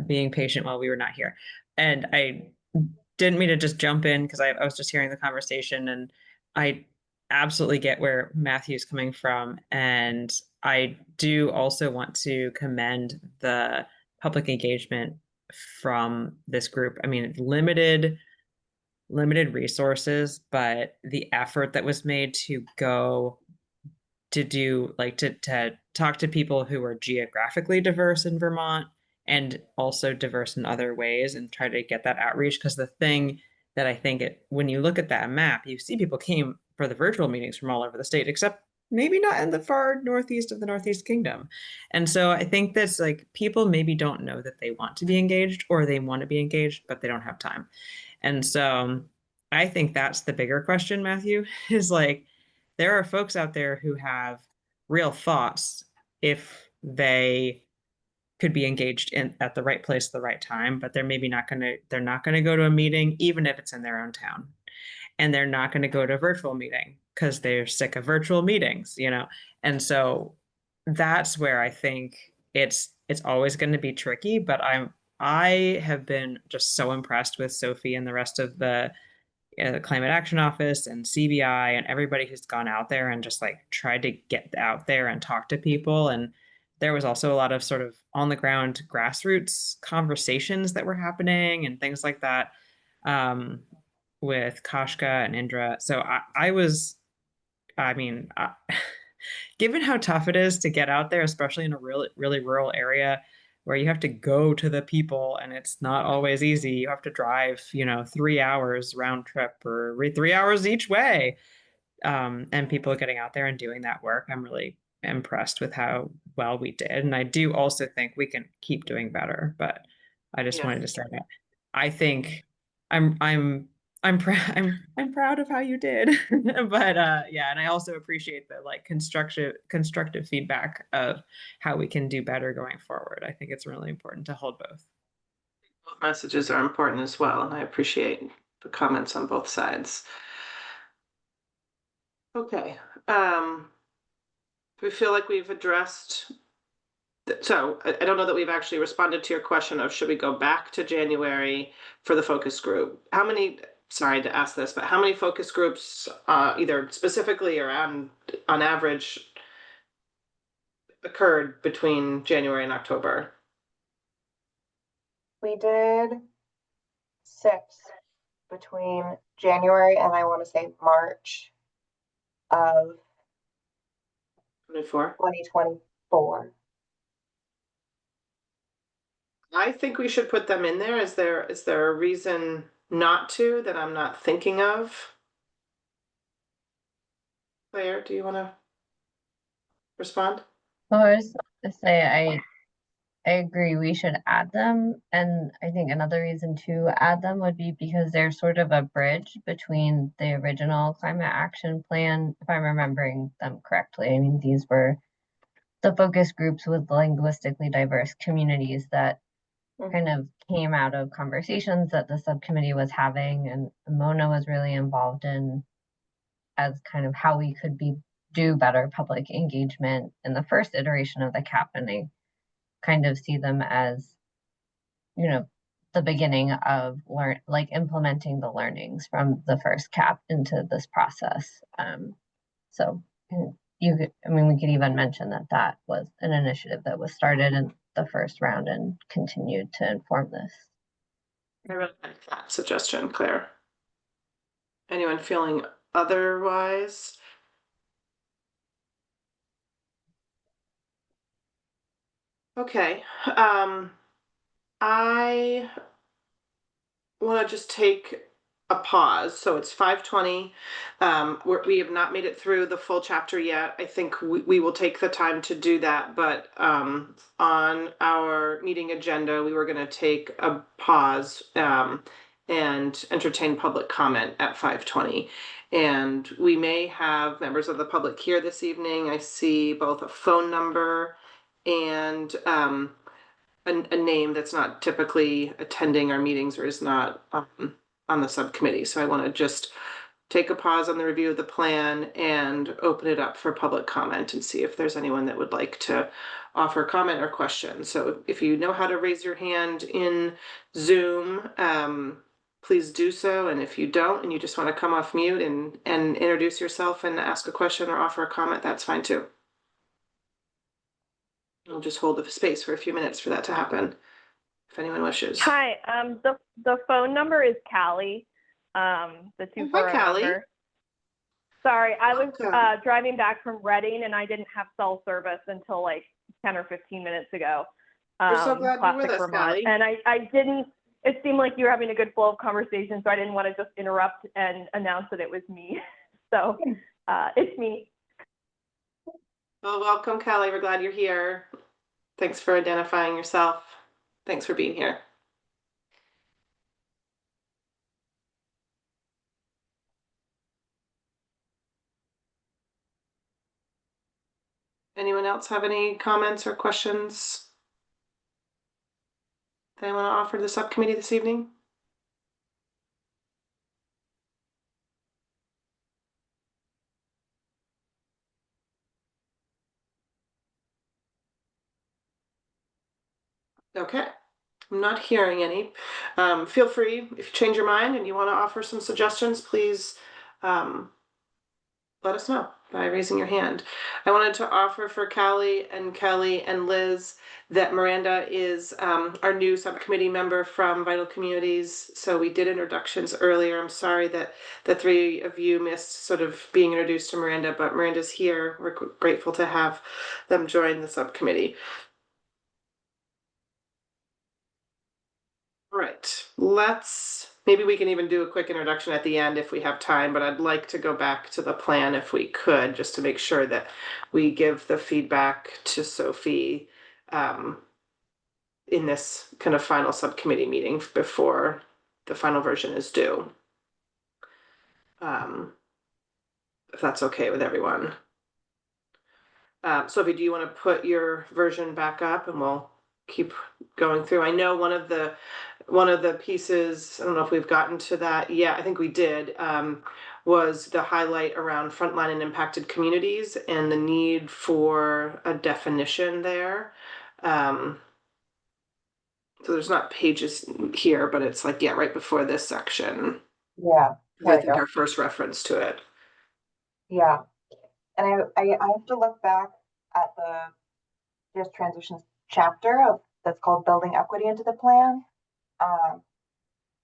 being patient while we were not here. And I didn't mean to just jump in because I was just hearing the conversation, and I absolutely get where Matthew's coming from. And I do also want to commend the public engagement from this group. I mean, limited resources, but the effort that was made to go to do like to talk to people who are geographically diverse in Vermont and also diverse in other ways and try to get that outreach. Because the thing that I think when you look at that map, you see people came for the virtual meetings from all over the state, except maybe not in the far northeast of the Northeast Kingdom. And so I think that's like people maybe don't know that they want to be engaged or they want to be engaged, but they don't have time. And so I think that's the bigger question, Matthew, is like there are folks out there who have real thoughts if they could be engaged in at the right place at the right time, but they're not gonna go to a meeting, even if it's in their own town. And they're not going to go to a virtual meeting because they're sick of virtual meetings, you know? And so that's where I think it's always going to be tricky, but I have been just so impressed with Sophie and the rest of the Climate Action Office and CBI and everybody who's gone out there and just like tried to get out there and talk to people. And there was also a lot of sort of on the ground grassroots conversations that were happening and things like that with Kashka and Indra. So I mean, given how tough it is to get out there, especially in a really rural area where you have to go to the people and it's not always easy. You have to drive, 3 hours round trip or 3 hours each way. And people getting out there and doing that work, I'm really impressed with how well we did. And I do also think we can keep doing better, but I just Yeah. wanted to say that I think I'm proud of how you did. But yeah, and I also appreciate the like constructive feedback of how we can do better going forward. I think it's really important to hold both. Both messages are important as well, and I appreciate the comments on both sides. Okay. We feel like we've addressed. So I don't know that we've actually responded to your question of should we go back to January for the focus group? Sorry to ask this, but how many focus groups, either specifically or on average, occurred between January and October? We did 6 between January and I want to say March of 24. 2024. I think we should put them in there. Is there a reason not to that I'm not thinking of? Claire, do you want to respond? Well, I was to say I agree we should add them. And I think another reason to add them would be because they're sort of a bridge between the original climate action plan, if I'm remembering them correctly. I mean, these were the focus groups with linguistically diverse communities that kind of came out of conversations that the subcommittee was having and Mona was really involved in as kind of how we could do better public engagement in the first iteration of the CAP. And I kind of see them as, the beginning of implementing the learnings from the first CAP into this process. So we could even mention that was an initiative that was started in the first round and continued to inform this. I really like that suggestion, Claire. Anyone feeling otherwise? Okay. I want to just take a pause. So it's 5:20. We have not made it through the full chapter yet. I think we will take the time to do that. But on our meeting agenda, we were going to take a pause and entertain public comment at 5:20. And we may have members of the public here this evening. I see both a phone number and a name that's not typically attending our meetings or is not on the subcommittee. So I want to just take a pause on the review of the plan and open it up for public comment and see if there's anyone that would like to offer comment or question. So if you know how to raise your hand in Zoom, please do so. And if you don't, and you just want to come off mute and introduce yourself and ask a question or offer a comment, that's fine too. I'll just hold the space for a few minutes for that to happen, if anyone wishes. Hi, the phone number is Callie, the 240 Callie. number. Sorry, I was Welcome. driving back from Reading and I didn't have cell service until like 10 or 15 minutes ago. We're so glad you're with Classic us, Vermont. Callie. And I didn't, it seemed like you were having a good flow of conversation, so I didn't want to just interrupt and announce that it was me. So it's me. Well, welcome, Callie. We're glad you're here. Thanks for identifying yourself. Thanks for being here. Anyone else have any comments or questions they want to offer to the subcommittee this evening? Okay, I'm not hearing any. Feel free, if you change your mind and you want to offer some suggestions, please let us know by raising your hand. I wanted to offer for Callie and Kelly and Liz that Miranda is our new subcommittee member from Vital Communities. So we did introductions earlier. I'm sorry that the three of you missed sort of being introduced to Miranda, but Miranda's here. We're grateful to have them join the subcommittee. All right, maybe we can even do a quick introduction at the end if we have time, but I'd like to go back to the plan if we could, just to make sure that we give the feedback to Sophie in this kind of final subcommittee meeting before the final version is due. If that's okay with everyone. Sophie, do you want to put your version back up and we'll keep going through? I know one of the pieces, I don't know if we've gotten to that yet, I think we did, was the highlight around frontline and impacted communities and the need for a definition there. So there's not pages here, but it's like, yeah, right before this section. Yeah. I think our first reference to it. Yeah. And I have to look back at the just transitions chapter that's called building equity into the plan.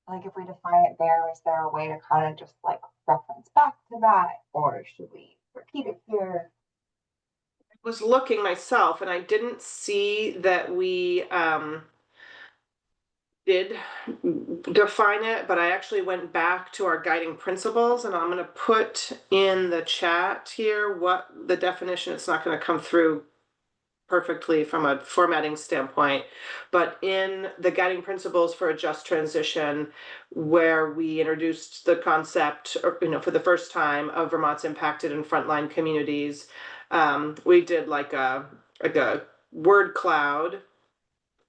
Like if we define it there, is there a way to kind of just like reference back to that, or should we repeat it here? I was looking myself and I didn't see that we did define it, but I actually went back to our guiding principles and I'm going to put in the chat here what the definition, it's not going to come through perfectly from a formatting standpoint, but in the guiding principles for a just transition, where we introduced the concept, or, for the first time of Vermont's impacted and frontline communities, we did like a word cloud.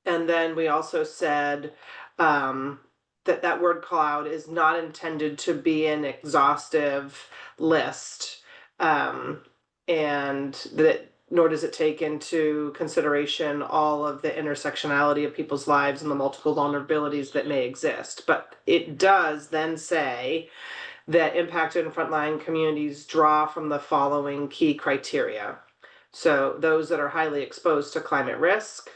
And then we also said that word cloud is not intended to be an exhaustive list, and that nor does it take into consideration all of the intersectionality of people's lives and the multiple vulnerabilities that may exist. But it does then say that impacted and frontline communities draw from the following key criteria. So those that are highly exposed to climate risk,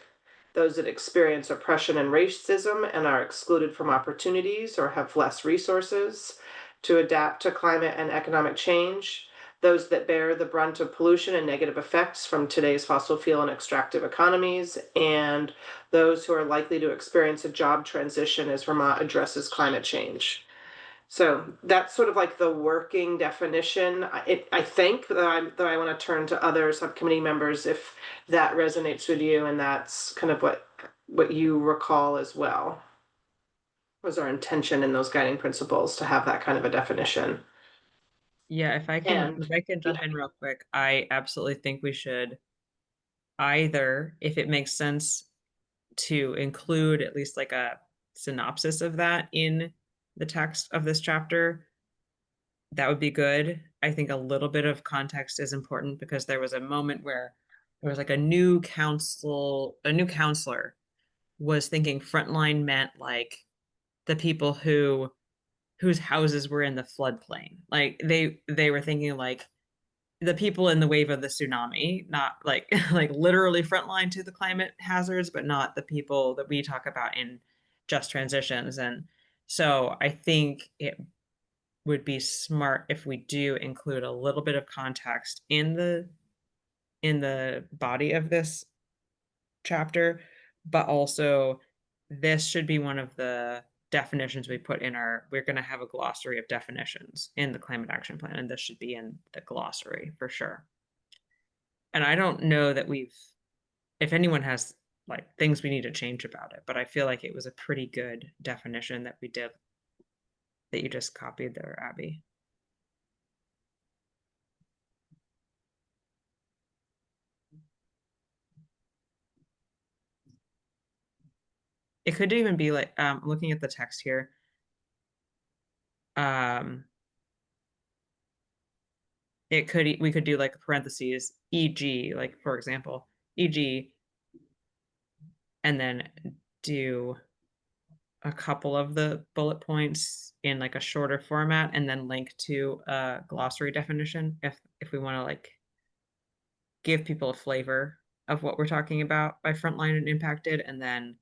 those that experience oppression and racism and are excluded from opportunities or have less resources to adapt to climate and economic change, those that bear the brunt of pollution and negative effects from today's fossil fuel and extractive economies, and those who are likely to experience a job transition as Vermont addresses climate change. So that's sort of like the working definition. I think that I want to turn to other subcommittee members if that resonates with you, and that's kind of what you recall as well. Was our intention in those guiding principles to have that kind of a definition? Yeah, if I can jump in real quick, I absolutely think we should either, if it makes sense to include at least like a synopsis of that in the text of this chapter, that would be good. I think a little bit of context is important because there was a moment where there was like a new counselor was thinking frontline meant like the people whose houses were in the floodplain. Like they were thinking like the people in the wave of the tsunami, not like like literally frontline to the climate hazards, but not the people that we talk about in just transitions. And so I think it would be smart if we do include a little bit of context in the body of this chapter, but also this should be one of the definitions we put in we're going to have a glossary of definitions in the climate action plan, and this should be in the glossary for sure. And I don't know that if anyone has like things we need to change about it, but I feel like it was a pretty good definition that we did, that you just copied there, Abby. It could even be like, looking at the text here. We could do like parentheses, e.g., like for example, e.g., and then do a couple of the bullet points in like a shorter format and then link to a glossary definition if we want to like give people a flavor of what we're talking about by frontline and impacted, and then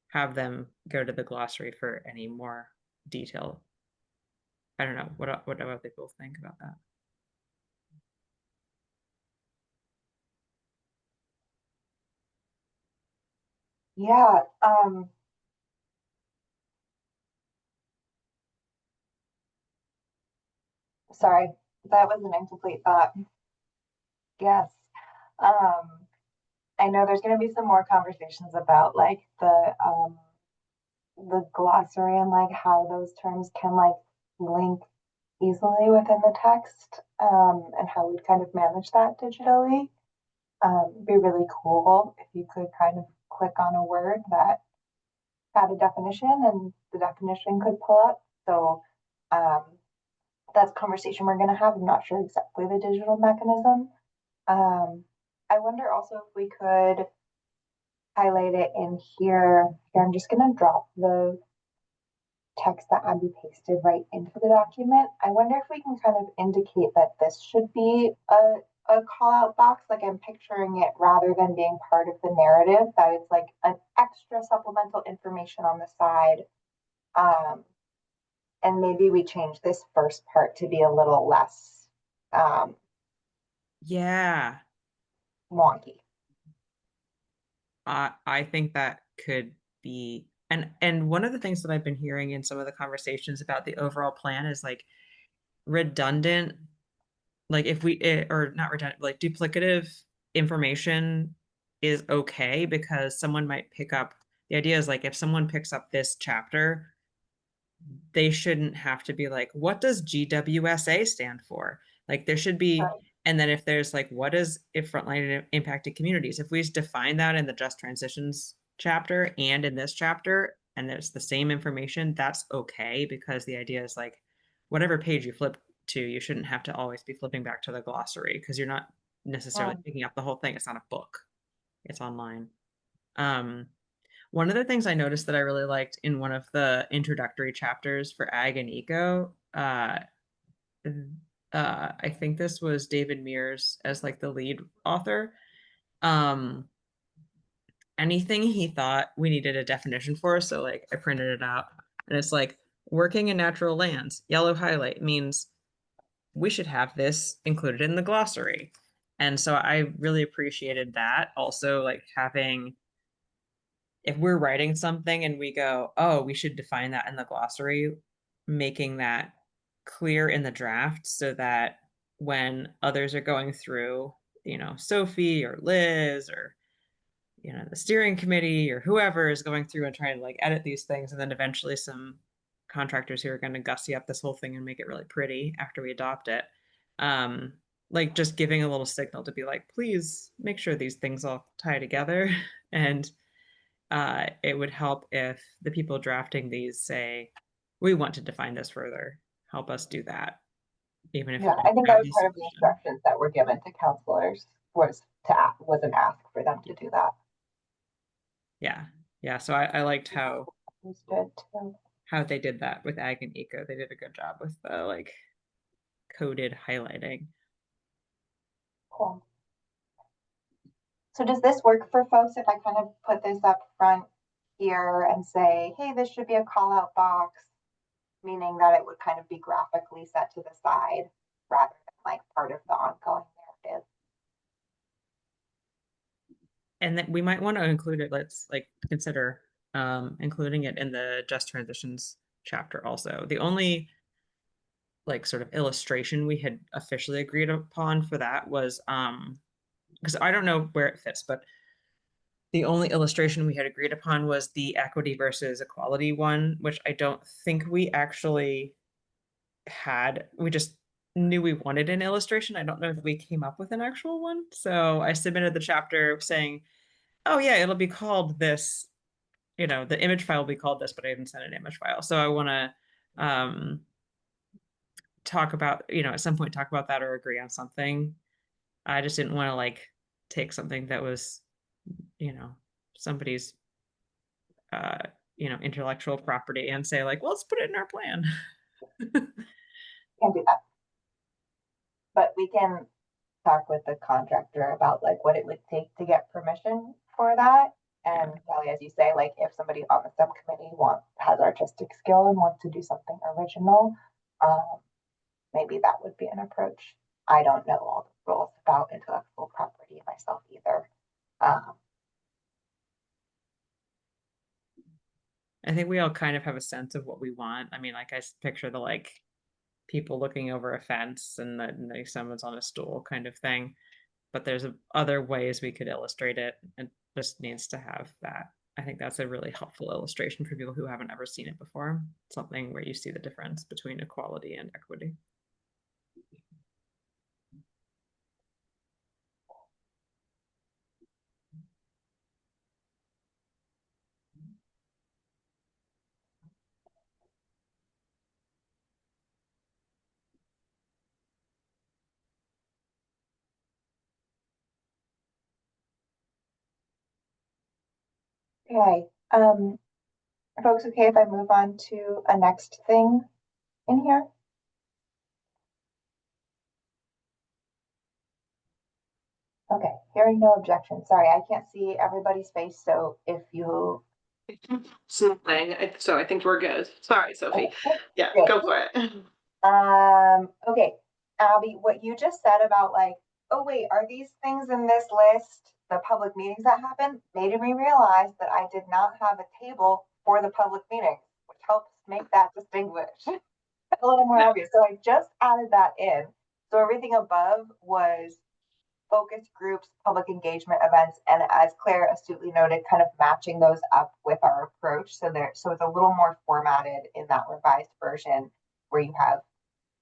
have them go to the glossary for any more detail. I don't know. What do other people think about that? Yeah, sorry, that was an incomplete thought. Yes. I know there's going to be some more conversations about like the glossary and like how those terms can like link easily within the text, and how we'd kind of manage that digitally. It'd be really cool if you could kind of click on a word that had a definition and the definition could pull up. So that's a conversation we're going to have. I'm not sure exactly the digital mechanism. I wonder also if we could highlight it in here. Here, I'm just going to drop the text that Abby pasted right into the document. I wonder if we can kind of indicate that this should be a call out box, like I'm picturing it, rather than being part of the narrative, that it's like an extra supplemental information on the side. And maybe we change this first part to be a little less Yeah, wonky. I think that could be, and one of the things that I've been hearing in some of the conversations about the overall plan is like redundant, like if we or not redundant, like duplicative information is okay, because someone might pick up, the idea is like if someone picks up this chapter, they shouldn't have to be like, what does GWSA stand for? Like there should be, and then if there's like, what is if frontline impacted communities? If we define that in the just transitions chapter and in this chapter, and there's the same information, that's okay, because the idea is like, whatever page you flip to, you shouldn't have to always be flipping back to the glossary, because you're not necessarily picking up the whole thing. It's not a book, it's online. One of the things I noticed that I really liked in one of the introductory chapters for Ag and Eco, I think this was David Mears as like the lead author. Anything he thought we needed a definition for, so like I printed it out, and it's like working in natural lands, yellow highlight, means we should have this included in the glossary. And so I really appreciated that. Also, like having, if we're writing something and we go, oh, we should define that in the glossary, making that clear in the draft so that when others are going through, Sophie or Liz or, the steering committee or whoever is going through and trying to like edit these things, and then eventually some contractors who are going to gussy up this whole thing and make it really pretty after we adopt it. Like just giving a little signal to be like, please make sure these things all tie together. And it would help if the people drafting these say, we want to define this further. Help us do that. Even if Yeah, we I don't think have that was the part of the solution. instructions that were given to counselors was an ask for them to do that. Yeah. Yeah. So I liked how It's good too. they did that with ag and eco. They did a good job with the like coded highlighting. Cool. So does this work for folks if I kind of put this up front here and say, hey, this should be a call out box, meaning that it would kind of be graphically set to the side rather than like part of the ongoing narrative? And then we might want to include it. Let's like consider including it in the just transitions chapter also. The only like sort of illustration we had officially agreed upon for that was because I don't know where it fits, but the only illustration we had agreed upon was the equity versus equality one, which I don't think we actually had. We just knew we wanted an illustration. I don't know if we came up with an actual one. So I submitted the chapter saying, oh yeah, it'll be called this, you know, the image file will be called this, but I haven't sent an image file. So I want to talk about, you know, at some point talk about that or agree on something. I just didn't want to like take something that was, you know, somebody's you know, intellectual property and say like, well, let's put it in our plan. Can't do that. But we can talk with the contractor about like what it would take to get permission for that. And Kelly, as you say, like if somebody on the subcommittee has artistic skill and wants to do something original, maybe that would be an approach. I don't know all the rules about intellectual property myself either. I think we all kind of have a sense of what we want. I mean, like I picture the like people looking over a fence and then someone's on a stool kind of thing. But there's other ways we could illustrate it, and just needs to have that. I think that's a really helpful illustration for people who haven't ever seen it before. Something where you see the difference between equality and equity. Okay. Folks, okay if I move on to a next thing in here? Okay, hearing no objection. Sorry, I can't see everybody's face, so if you Something. So I think we're good. Sorry, Sophie. okay, Yeah, great. go for it. Okay, Abby, what you just said about like, oh wait, are these things in this list the public meetings that happened? Made me realize that I did not have a table for the public meetings, which helps make that distinguish a little more obvious. So I just added that in. So everything above was focus groups, public engagement events, and as Claire astutely noted, kind of matching those up with our approach. So it's a little more formatted in that revised version where you have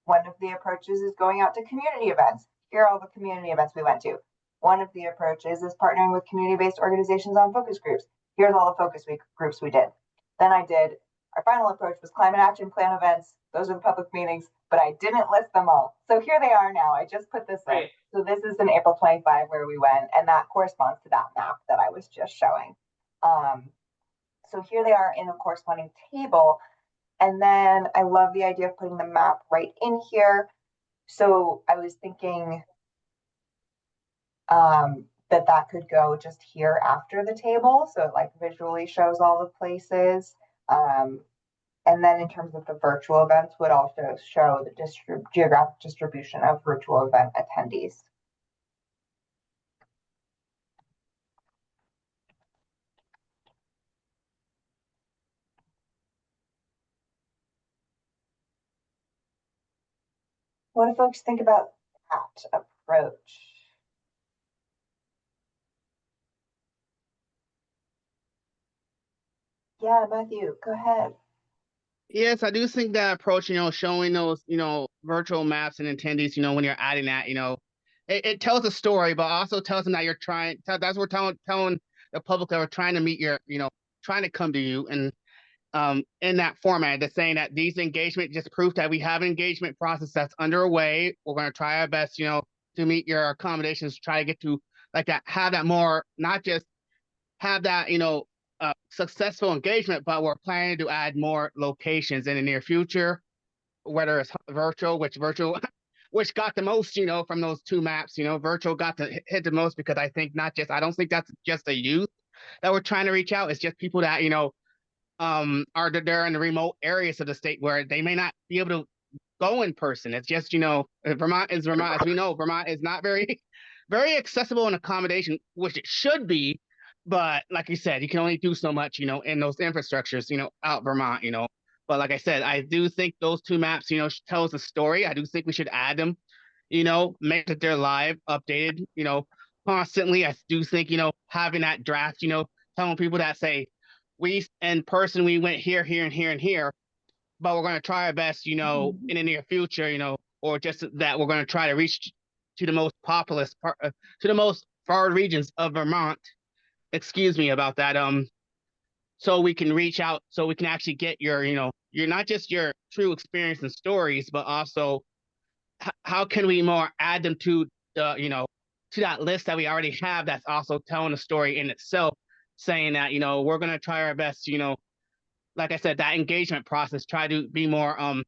one of the approaches is going out to community events. Here are all the community events we went to. One of the approaches is partnering with community-based organizations on focus groups. Here's all the focus groups we did. Then our final approach was climate action plan events. Those are the public meetings, but I didn't list them all. So here they are now. I just put this in. So this is in April 25 where we went, and that corresponds to that map that I was just showing. So here they are in a corresponding table. And then I love the idea of putting the map right in here. So I was thinking that could go just here after the table. So it like visually shows all the places. And then in terms of the virtual events would also show the geographic distribution of virtual event attendees. What do folks think about that approach? Yeah, Matthew, go ahead. Yes, I do think that approach, showing those, virtual maps and attendees, when you're adding that, it tells a story, but also tells them that you're trying. That's what we're telling the public that we're trying to meet your, trying to come to you and in that format, that's saying that these engagement just proof that we have an engagement process that's underway. We're going to try our best, to meet your accommodations, try to get to like that, have that more, not just have that, successful engagement, but we're planning to add more locations in the near future, whether it's virtual, which got the most, from those two maps, virtual got to hit the most because I don't think that's just the youth that we're trying to reach out. It's just people that, are there in the remote areas of the state where they may not be able to go in person. It's just, Vermont, as we know, Vermont is not very, very accessible in accommodation, which it should be. But like you said, you can only do so much, in those infrastructures, out Vermont, But like I said, I do think those two maps, tell us a story. I do think we should add them, make that they're live, updated, constantly. I do think, having that draft, telling people that say, we in person, we went here, here, and here, and here, but we're going to try our best, in the near future, or just that we're going to try to reach to the most populous part, to the most far regions of Vermont. Excuse me about that. So we can reach out, so we can actually get your, you're not just your true experience and stories, but also how can we more add them to the, to that list that we already have that's also telling a story in itself, saying that, we're going to try our best, like I said, that engagement process, try to be more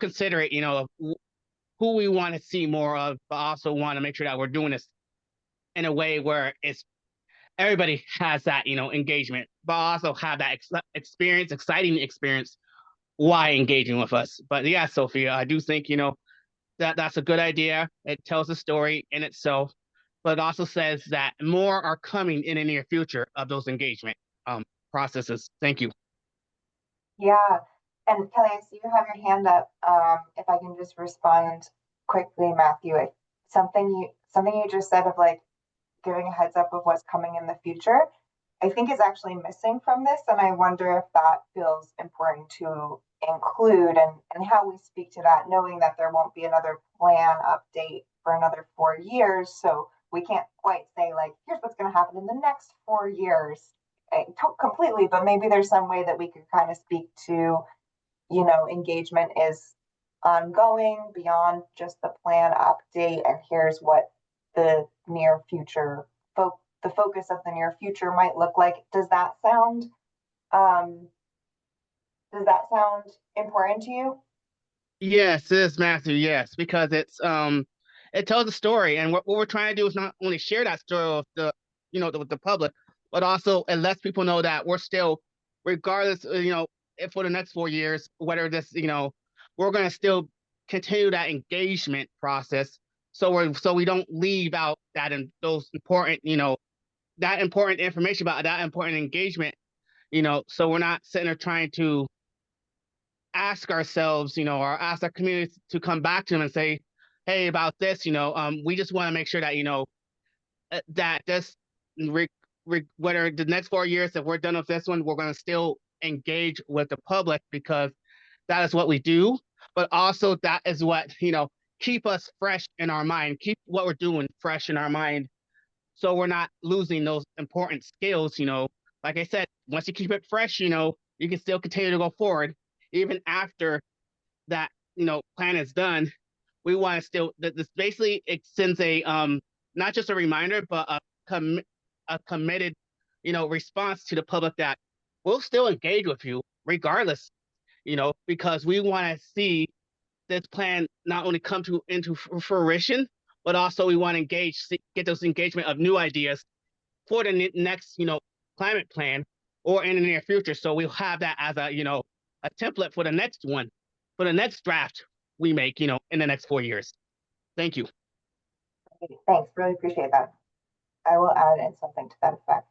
considerate, of who we want to see more of, but also want to make sure that we're doing this in a way where it's everybody has that, engagement, but also have that exciting experience while engaging with us. But yeah, Sophia, I do think, that's a good idea. It tells a story in itself, but it also says that more are coming in the near future of those engagement processes. Thank you. Yeah, and Kelly, I see you have your hand up. If I can just respond quickly, Matthew, something you just said of like giving a heads up of what's coming in the future, I think is actually missing from this, and I wonder if that feels important to include and how we speak to that, knowing that there won't be another plan update for another 4 years, so we can't quite say like, here's what's going to happen in the next 4 years completely, but maybe there's some way that we could kind of speak to, engagement is ongoing beyond just the plan update, and here's what the near future, the focus of the near future might look like. Does that sound important to you? Yes, it is, Matthew. Yes, because it tells a story, and what we're trying to do is not only share that story with the, with the public, but also it lets people know that we're still, regardless, if for the next 4 years, whether this, we're going to still continue that engagement process, so we don't leave out that in those important, that important information about that important engagement, so we're not sitting there trying to ask ourselves, or ask our community to come back to them and say, hey, about this, we just want to make sure that, that this, whether the next 4 years, if we're done with this one, we're going to still engage with the public, because that is what we do. But also that is what, keep us fresh in our mind, keep what we're doing fresh in our mind, so we're not losing those important skills. Like I said, once you keep it fresh, you can still continue to go forward even after that, plan is done. We want to still, this basically, it sends a not just a reminder, but a committed, response to the public that we'll still engage with you regardless, because we want to see this plan not only come into fruition, but also we want to get those engagement of new ideas for the next, climate plan or in the near future. So we'll have that as a, a template for the next one, for the next draft we make, in the next 4 years. Thank you. Thanks, really appreciate that. I will add in something to that effect.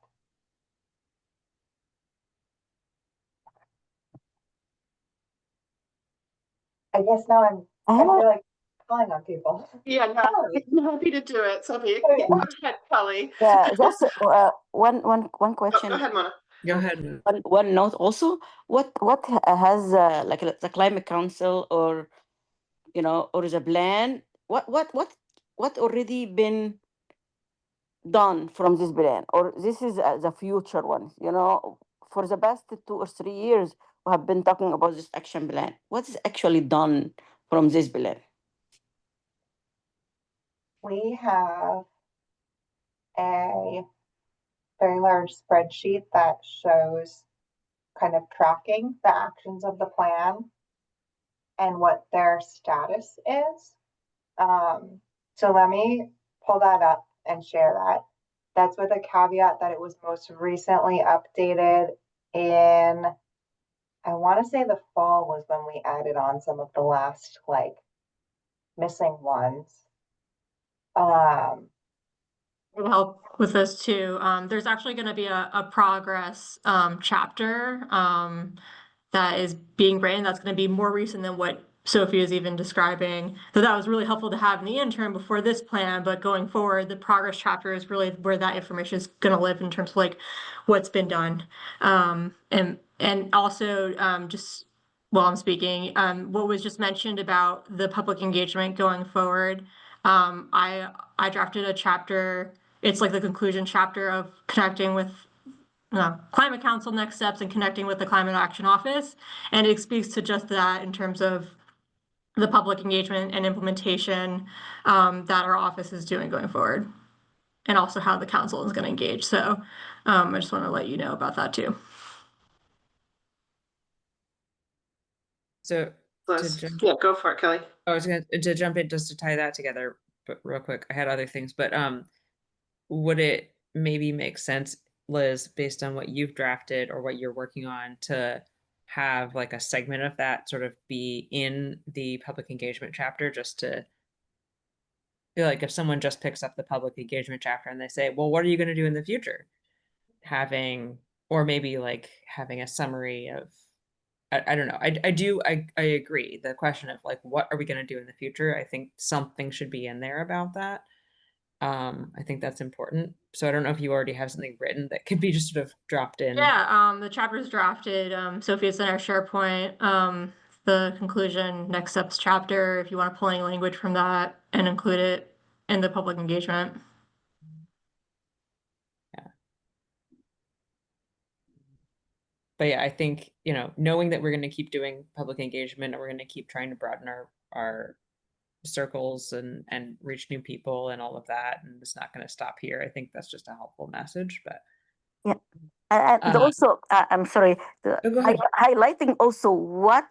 I guess now I feel like calling on people. Yeah, no, I'm happy to do it, Sophie. Go ahead, Kelly. Yeah, just one Go question. ahead, Mona. Go ahead. One note also. What has like the climate council, or or the plan? What already been done from this plan, or this is the future one? for the past 2 or 3 years, we have been talking about this action plan. What is actually done from this plan? We have a very large spreadsheet that shows kind of tracking the actions of the plan and what their status is. So let me pull that up and share that. That's with a caveat that it was most recently updated in, I want to say the fall was when we added on some of the last like missing ones. Will help with this too. There's actually going to be a progress chapter that is being written that's going to be more recent than what Sophie is even describing. So that was really helpful to have in the interim before this plan, but going forward, the progress chapter is really where that information is going to live in terms of like what's been done. And also just while I'm speaking, what was just mentioned about the public engagement going forward. I drafted a chapter. It's like the conclusion chapter of connecting with Climate Council next steps and connecting with the Climate Action Office. And it speaks to just that in terms of the public engagement and implementation that our office is doing going forward, and also how the council is going to engage. So I just want to let you know about that too. So yeah, go for it, Kelly. I was going to jump in just to tie that together, but real quick, I had other things, but would it maybe make sense, Liz, based on what you've drafted or what you're working on, to have like a segment of that sort of be in the public engagement chapter, just to feel like if someone just picks up the public engagement chapter and they say, well, what are you going to do in the future? Or maybe like having a summary of, I don't know. I agree. The question of like, what are we going to do in the future? I think something should be in there about that. I think that's important. So I don't know if you already have something written that could be just sort of dropped in. Yeah, the chapter's drafted. Sophie, it's in our SharePoint. The conclusion, next steps chapter, if you want to pull any language from that and include it in the public engagement. Yeah. But yeah, I think, knowing that we're going to keep doing public engagement and we're going to keep trying to broaden our circles and reach new people and all of that, and it's not going to stop here. I think that's just a helpful message. But yeah, and also I'm sorry, go ahead. highlighting also what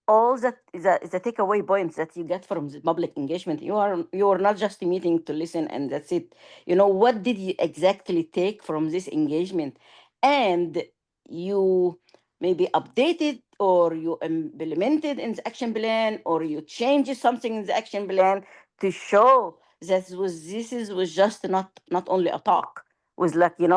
all that is the takeaway points that you get from the public engagement. You are not just meeting to listen and that's it. What did you exactly take from this engagement, and you maybe updated or you implemented in the action plan, or you changed something in the action plan to show that this was just not only a talk. It was like, we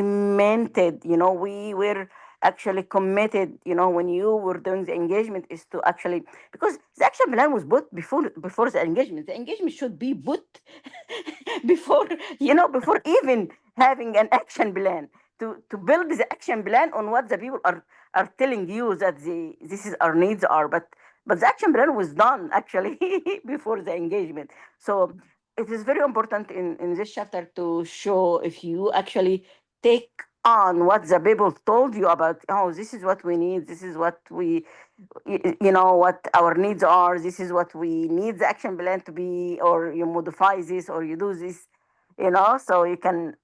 meant it. We were actually committed. When you were doing the engagement, is to actually, because the action plan was put before the engagement. The engagement should be put before even having an action plan, to build the action plan on what the people are telling you that this is our needs are. But the action plan was done actually before the engagement. So it is very important in this chapter to show if you actually take on what the people told you about. Oh, this is what we need, this is what what our needs are, this is what we need the action plan to be, or you modify this or you do this. So you can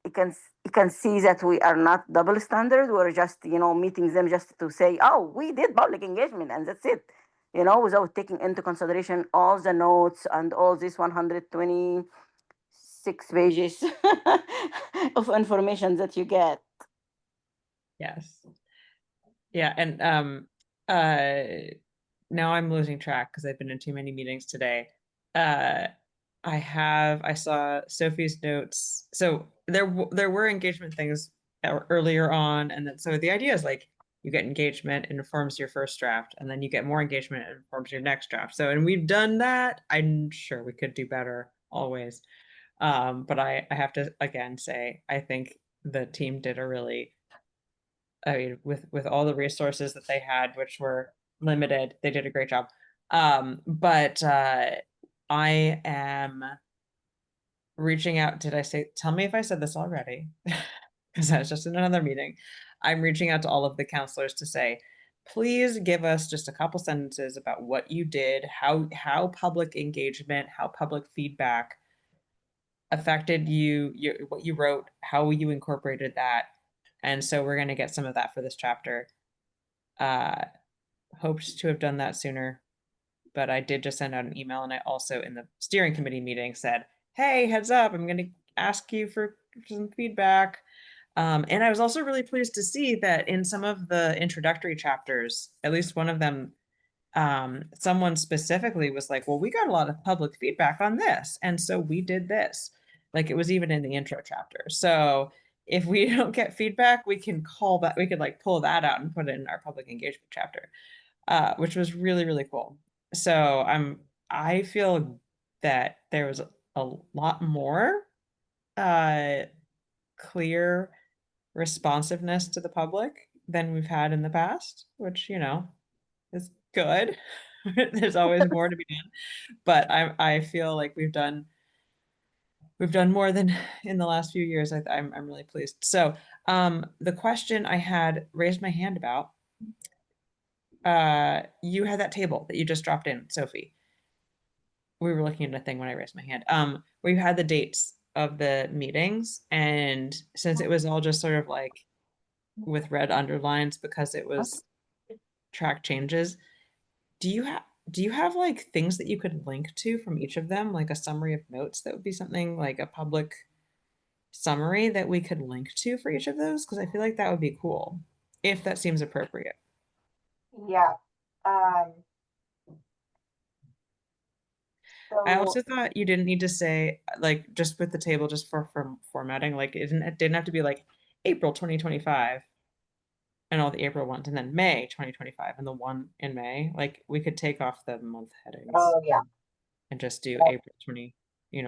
see that we are not double standard. We're just meeting them just to say, oh, we did public engagement and that's it, without taking into consideration all the notes and all this 126 pages of information that you get. Yes. Yeah. And now I'm losing track because I've been in too many meetings today. I saw Sophie's notes. So there were engagement things earlier on. And then, so the idea is like, you get engagement, it informs your first draft, and then you get more engagement, it informs your next draft. So, and we've done that. I'm sure we could do better always. But I have to again say, I think the team did a really, with all the resources that they had, which were limited, they did a great job. But I am reaching out. Tell me if I said this already. because I was just in another meeting. I'm reaching out to all of the counselors to say, please give us just a couple sentences about what you did, how public engagement, how public feedback affected what you wrote, how you incorporated that. And so we're going to get some of that for this chapter. Hoped to have done that sooner, but I did just send out an email, and I also in the steering committee meeting said, hey, heads up, I'm going to ask you for some feedback. And I was also really pleased to see that in some of the introductory chapters, at least one of them, someone specifically was like, well, we got a lot of public feedback on this, and so we did this. Like, it was even in the intro chapter. So if we don't get feedback, we can call that, we could like pull that out and put it in our public engagement chapter, which was really, really cool. So I feel that there was a lot more clear responsiveness to the public than we've had in the past, which, you know, is good. There's always more to be done, but I feel like we've done more than in the last few years. I'm really pleased. So the question I had raised my hand about, you had that table that you just dropped in, Sophie. We were looking at a thing when I raised my hand. Where you had the dates of the meetings, and since it was all just sort of like with red underlines because it was track changes, do you have like things that you could link to from each of them, like a summary of notes that would be something like a public summary that we could link to for each of those? Because I feel like that would be cool if that seems appropriate. Yeah. I So also thought you didn't need to say, like, just with the table, just for formatting, like it didn't have to be like April 2025 and all the April ones, and then May 2025 and the one in May. Like, we could take off the month headings oh yeah. and just do April 20,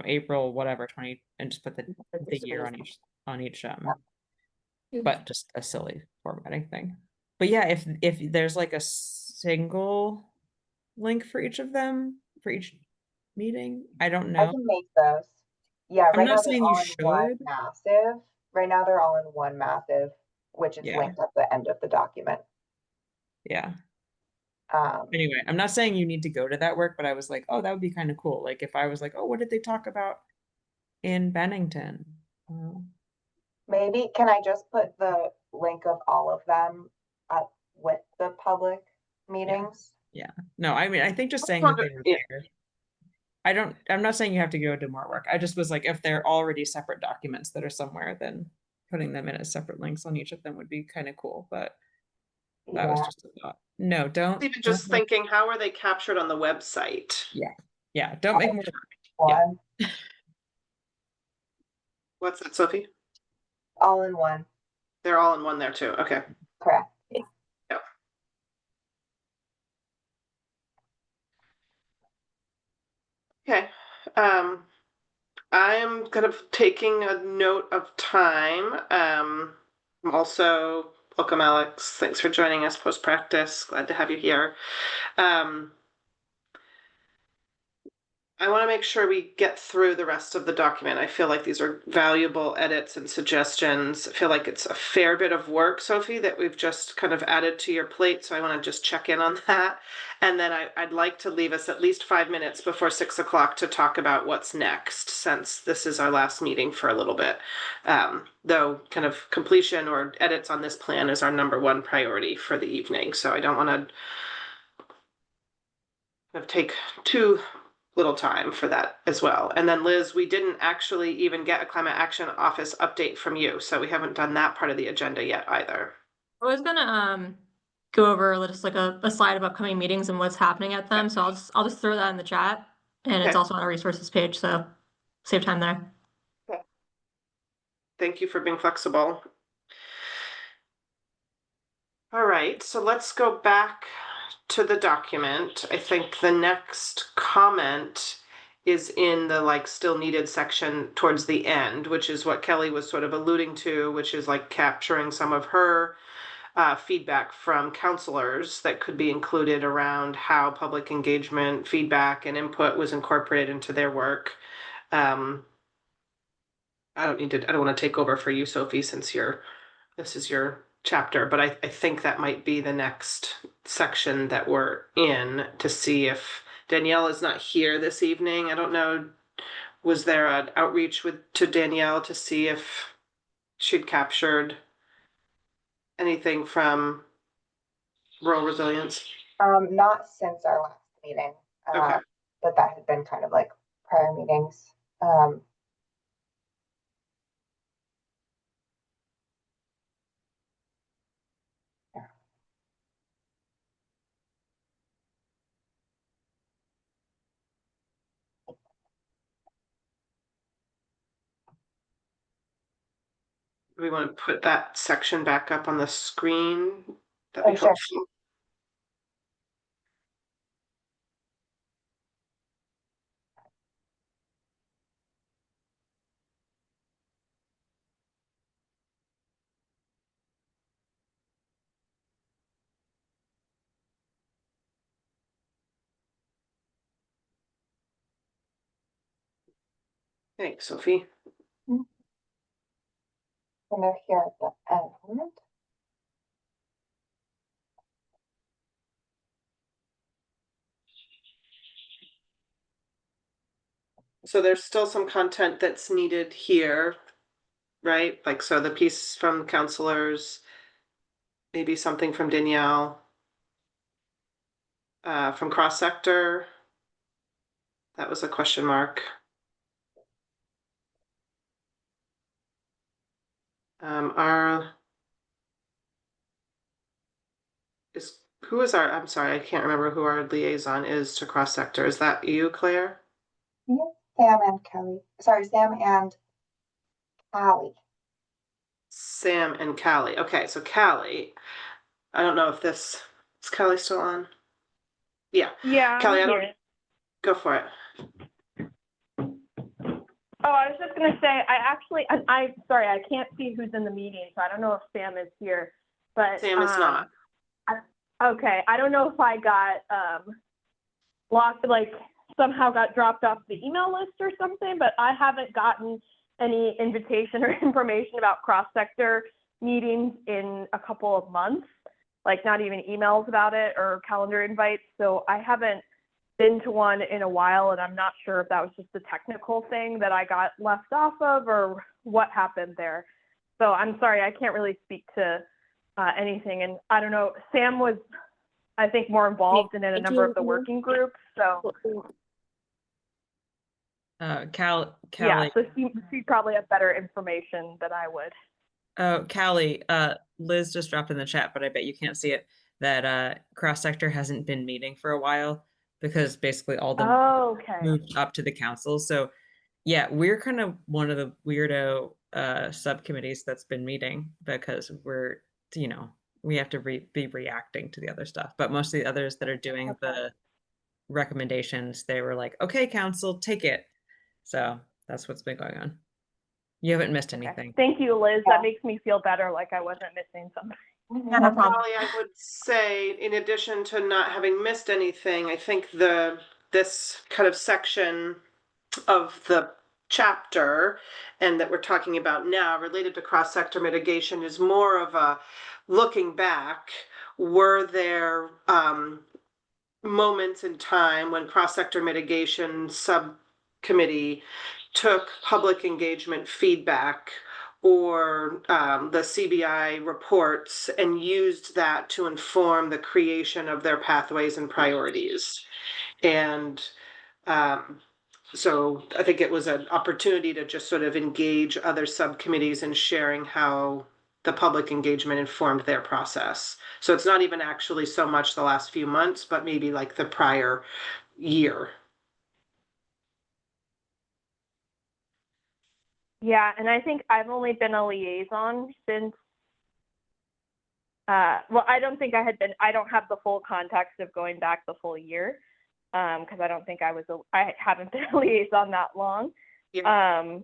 April whatever 20, and just put the year on each but just a silly formatting thing. But yeah, if there's like a single link for each of them for each meeting, I don't I know. can make those. Yeah, I'm right not now they're saying you all in one should. massive. Right now they're all in one massive, which is Yeah. linked at the end of the document. Yeah. Um, Anyway, I'm not saying you need to go to that work, but I was like, oh, that would be kind of cool. Like if I was like, oh, what did they talk about in Bennington? Maybe can I just put the link of all of them up with the public meetings? Yeah. No, I mean, I think just saying that wonder- they were yeah. there. I'm not saying you have to go do more work. I just was like, if they're already separate documents that are somewhere, then putting them in as separate links on each of them would be kind of cool. But that was Yeah. just a thought. No, don't. Even just thinking, how are they captured on the website? Yeah. Yeah. Don't make more. One. What's that, Sophie? All in one. They're all in one there too. Okay. Correct. Yeah. Okay. I'm kind of taking a note of time. I'm also welcome, Alex. Thanks for joining us post practice. Glad to have you here. I want to make sure we get through the rest of the document. I feel like these are valuable edits and suggestions. I feel like it's a fair bit of work, Sophie, that we've just kind of added to your plate. So I want to just check in on that. And then I'd like to leave us at least 5 minutes before 6 o'clock to talk about what's next, since this is our last meeting for a little bit. Though kind of completion or edits on this plan is our #1 priority for the evening. So I don't want to take too little time for that as well. And then Liz, we didn't actually even get a climate action office update from you, so we haven't done that part of the agenda yet either. I was gonna go over just like a slide of upcoming meetings and what's happening at them. So I'll just throw that in the chat, and it's Okay. also on our resources page, so save time there. Okay. Thank you for being flexible. All right, so let's go back to the document. I think the next comment is in the like still needed section towards the end, which is what Kelly was sort of alluding to, which is like capturing some of her feedback from counselors that could be included around how public engagement, feedback, and input was incorporated into their work. I don't want to take over for you, Sophie, since this is your chapter, but I think that might be the next section that we're in, to see if Danielle is not here this evening. I don't know, was there an outreach to Danielle to see if she'd captured anything from rural resilience? Not since our last meeting. Okay. But that had been kind of like prior meetings. Um, Do we want to put that section back up on the screen? That'd be sure. helpful. Thanks, Sophie. And they're here at the end. So there's still some content that's needed here, right? Like, so the piece from counselors, maybe something from Danielle, from cross sector. That was a question mark. Our who is our, I'm sorry, I can't remember who our liaison is to cross sector. Is that you, Claire? Yeah, Sam and Kelly. Sorry, Sam and Callie. Sam and Callie. Okay, so Callie, I don't know if is Callie still on? Yeah. Yeah, Callie, I'm here. go for it. Oh, I was just gonna say, I'm sorry, I can't see who's in the meeting, so I don't know if Sam is here, but Sam is not. Okay, I don't know if I got lost, like somehow got dropped off the email list or something, but I haven't gotten any invitation or information about cross-sector meetings in a couple of months, like not even emails about it or calendar invites. So I haven't been to one in a while, and I'm not sure if that was just a technical thing that I got left off of or what happened there. So I'm sorry, I can't really speak to anything. And I don't know, Sam was, I think, more involved in a number of the working groups. So Callie. yeah, so she probably have better information than I would. Oh, Callie, Liz just dropped in the chat, but I bet you can't see it, that cross sector hasn't been meeting for a while because basically all the Okay. moved up to the council. So yeah, we're kind of one of the weirdo subcommittees that's been meeting because we're, we have to be reacting to the other stuff. But most of the others that are doing the recommendations, they were like, okay, council, take it. So that's what's been going on. You haven't missed anything. Thank you, Liz. That makes me feel better, like I wasn't missing something. Yeah, no problem. Molly, I would say, in addition to not having missed anything, I think this kind of section of the chapter and that we're talking about now related to cross-sector mitigation is more of a looking back. Were there moments in time when cross-sector mitigation subcommittee took public engagement feedback or the CBI reports and used that to inform the creation of their pathways and priorities? And so I think it was an opportunity to just sort of engage other subcommittees in sharing how the public engagement informed their process. So it's not even actually so much the last few months, but maybe like the prior year. Yeah, and I think I've only been a liaison since, well, I don't have the full context of going back the full year, because I don't think I haven't been a liaison that long. Yeah.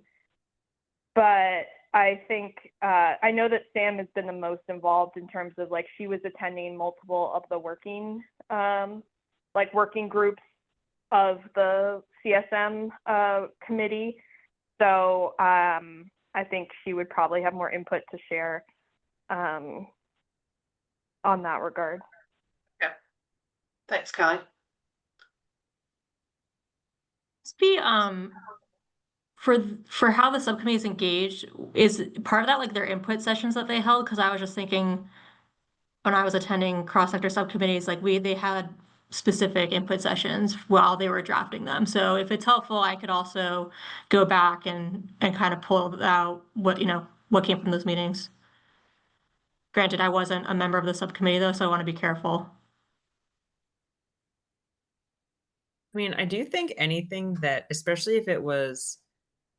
But I think, I know that Sam has been the most involved in terms of, like, she was attending multiple of the working groups of the CSM committee. So I think she would probably have more input to share on that regard. Yeah. Thanks, Kelly. Be for how the subcommittee is engaged, is part of that like their input sessions that they held? Because I was just thinking when I was attending cross-sector subcommittees, like they had specific input sessions while they were drafting them. So if it's helpful, I could also go back and kind of pull out what came from those meetings. Granted, I wasn't a member of the subcommittee though, so I want to be careful. I mean, I do think anything that, especially if it was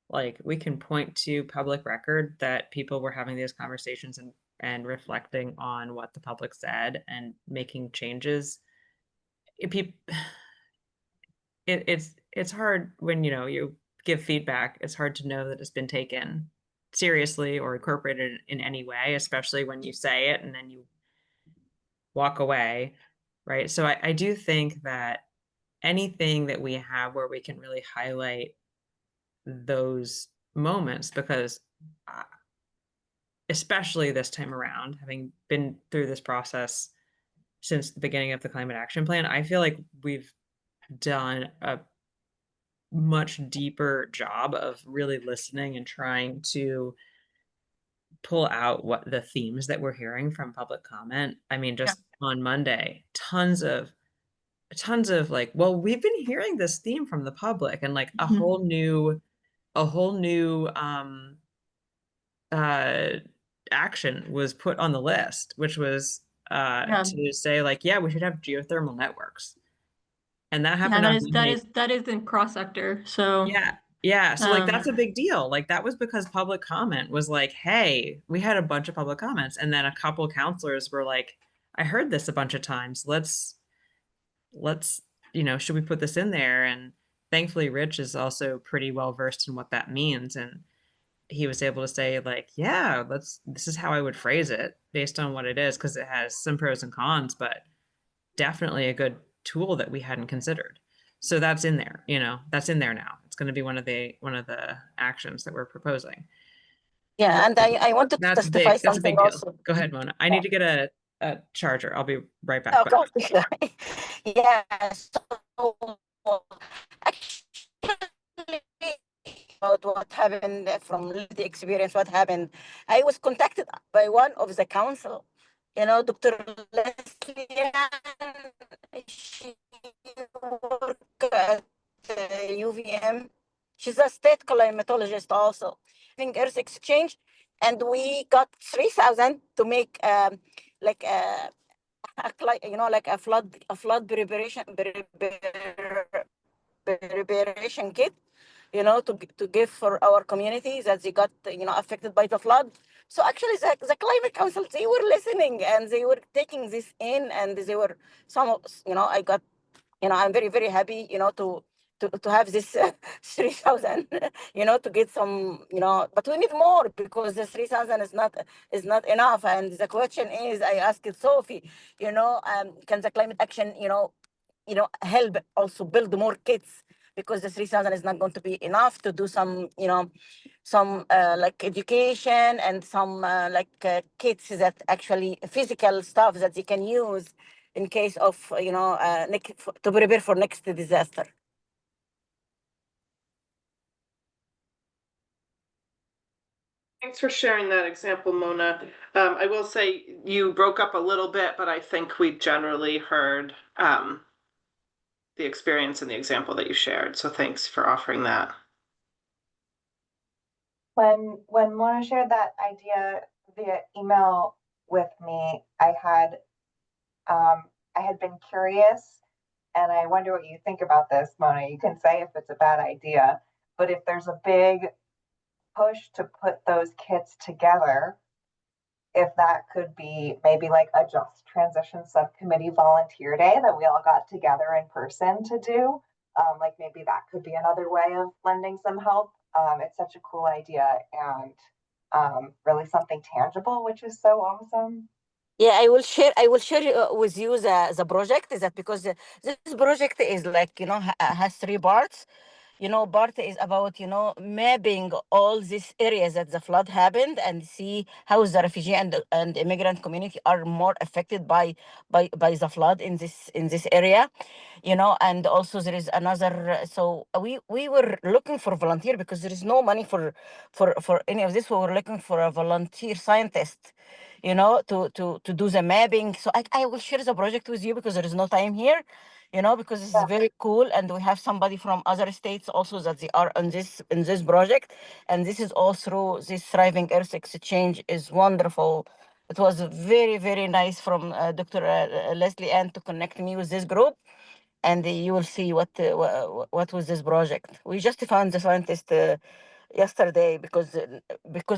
like we can point to public record that people were having these conversations and reflecting on what the public said and making changes. It's hard when you give feedback. It's hard to know that it's been taken seriously or incorporated in any way, especially when you say it and then you walk away, right? So I do think that anything that we have where we can really highlight those moments, because especially this time around, having been through this process since the beginning of the climate action plan, I feel like we've done a much deeper job of really listening and trying to pull out what the themes that we're hearing from public comment. I mean, just on Monday, tons of like, well, we've been hearing this theme from the public, and like a whole new action was put on the list, which was to say like, yeah, we should have geothermal networks. And that happened on Monday. That is in cross sector. So yeah. So like that's a big deal. Like that was because public comment was like, hey, we had a bunch of public comments, and then a couple counselors were like, I heard this a bunch of times. Let's should we put this in there? And thankfully Rich is also pretty well versed in what that means, and he was able to say like, yeah, this is how I would phrase it based on what it is, because it has some pros and cons, but definitely a good tool that we hadn't considered. So that's in there, that's in there now. It's going to be one of the actions that we're proposing. Yeah, and I wanted to testify That's a something big deal. also. Go ahead, Mona. I need to get a charger. I'll be right back. Okay. Yeah. So actually, about what happened from the experience, what happened, I was contacted by one of the council, Dr. Leslie, she works at UVM. She's a state climatologist also. I think Earth Exchange, and we got 3,000 to make like a flood preparation kit, to give for our communities that they got affected by the flood. So actually the climate council, they were listening and they were taking this in, and they were I got I'm very, very happy to have this 3,000 to get some, but we need more, because the 3,000 is not enough. And the question is, I asked Sophie, can the climate action help also build more kits, because the 3,000 is not going to be enough to do some like education and some kits that actually physical stuff that they can use in case of to prepare for next disaster. Thanks for sharing that example, Mona. I will say you broke up a little bit, but I think we generally heard the experience and the example that you shared. So thanks for offering that. When Mona shared that idea via email with me, I had been curious, and I wonder what you think about this, Mona. You can say if it's a bad idea, but if there's a big push to put those kits together, if that could be maybe like a Just Transition Subcommittee volunteer day that we all got together in person to do, like maybe that could be another way of lending some help. It's such a cool idea, and really something tangible, which is so awesome. Yeah, I will share with you the project, is that because this project is like has 3 parts. part is about, mapping all these areas that the flood happened and see how the refugee and immigrant community are more affected by the flood in this area, and also there is another, so we were looking for volunteer because there is no money for any of this. We were looking for a volunteer scientist, to do the mapping. So I will share the project with you because there is no time here, because it's Yeah. very cool, and we have somebody from other states also that they are on this in this project, and this is all through this Thriving Earth Exchange is wonderful. It was very, very nice from Dr. Leslie Ann to connect me with this group, and you will see what was this project. We just found the scientist yesterday because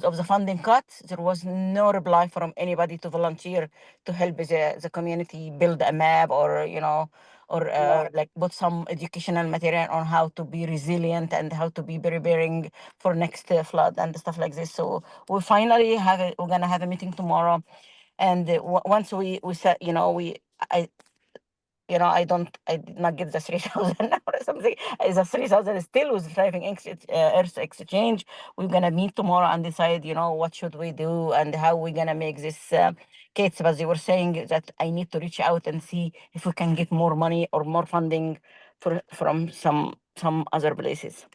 of the funding cut. There was no reply from anybody to volunteer to help the community build a map, or like put some educational material on how to be resilient and how to be preparing for next flood and stuff like this. So we finally we're gonna have a meeting tomorrow, and once we said, I I did not get the 3,000 or something. The 3,000 still was driving Earth Exchange. We're gonna meet tomorrow and decide, what should we do and how we're gonna make this. Kate, but they were saying that I need to reach out and see if we can get more money or more funding from some other places.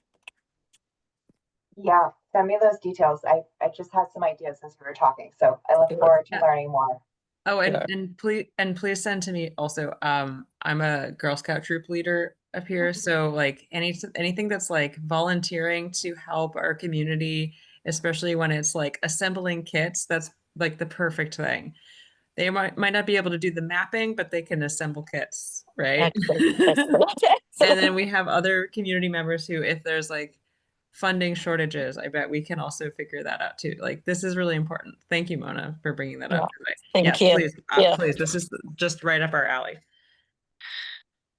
Yeah, send me those details. I just had some ideas as we were talking, so I look Sure. forward to Yeah. learning more. Oh, Sure. and please send to me also. I'm a Girl Scout troop leader up here, so like anything that's like volunteering to help our community, especially when it's like assembling kits, that's like the perfect thing. They might not be able to do the mapping, but they can assemble kits, right? Excellent. Excellent. And then we have other community members who, if there's like funding shortages, I bet we can also figure that out too. Like, this is really important. Thank you, Mona, for bringing that up. Thank Yes, you. please, Yeah. please. This is just right up our alley.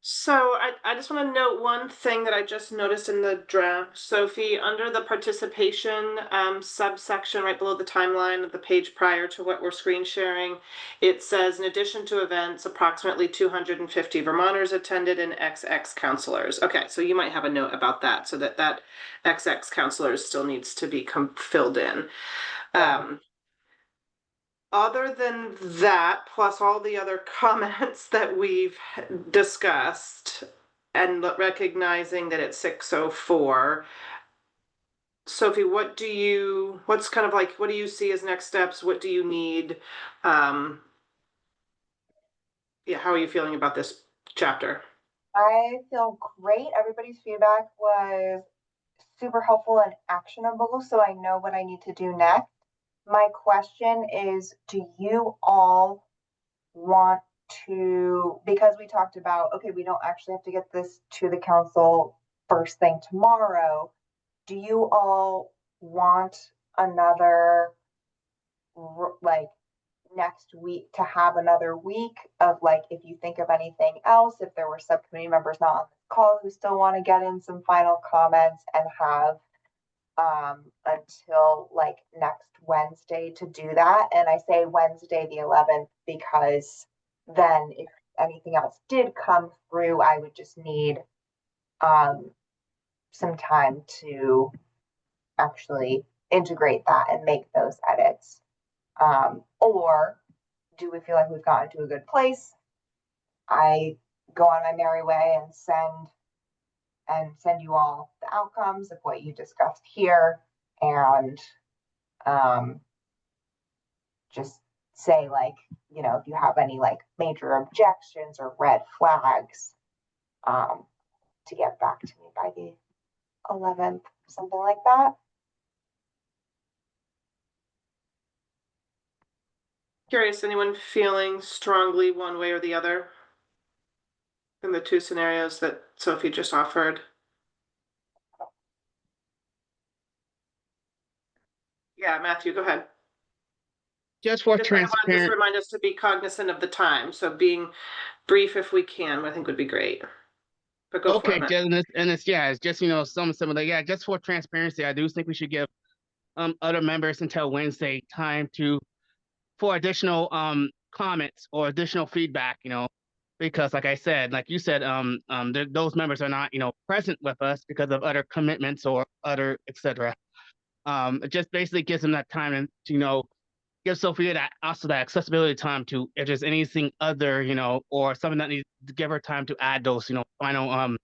So I just want to note one thing that I just noticed in the draft, Sophie, under the participation subsection right below the timeline of the page prior to what we're screen sharing, it says, in addition to events, approximately 250 Vermonters attended and XX counselors. Okay, so you might have a note about that, so that XX counselors still needs to be filled in. Other than that, plus all the other comments that we've discussed, and recognizing that it's 6:04, Sophie, what do you see as next steps? What do you need? Yeah, how are you feeling about this chapter? I feel great. Everybody's feedback was super helpful and actionable, so I know what I need to do next. My question is, do you all want to, because we talked about, okay, we don't actually have to get this to the council first thing tomorrow. Do you all want another, like, next week to have another week of, like, if you think of anything else, if there were subcommittee members not on this call who still want to get in some final comments, and have until like next Wednesday to do that. And I say Wednesday the 11th because then if anything else did come through, I would just need some time to actually integrate that and make those edits. Or do we feel like we've gotten to a good place? I go on my merry way and send you all the outcomes of what you discussed here, and just say, like, if you have any like major objections or red flags, to get back to me by the 11th, something like that. Curious, anyone feeling strongly one way or the other in the two scenarios that Sophie just offered? Yeah, Matthew, go ahead. Just for Just want to transparent. remind us to be cognizant of the time. So being brief if we can, I think would be great. But go for Okay, it, Matt. it's just some similar. Yeah, just for transparency, I do think we should give other members until Wednesday time for additional comments or additional feedback. because like I said, like you said, those members are not, present with us because of other commitments or other, etc. It just basically gives them that time and give Sophia that accessibility time to, if there's anything other, or something that needs to give her time to add those, final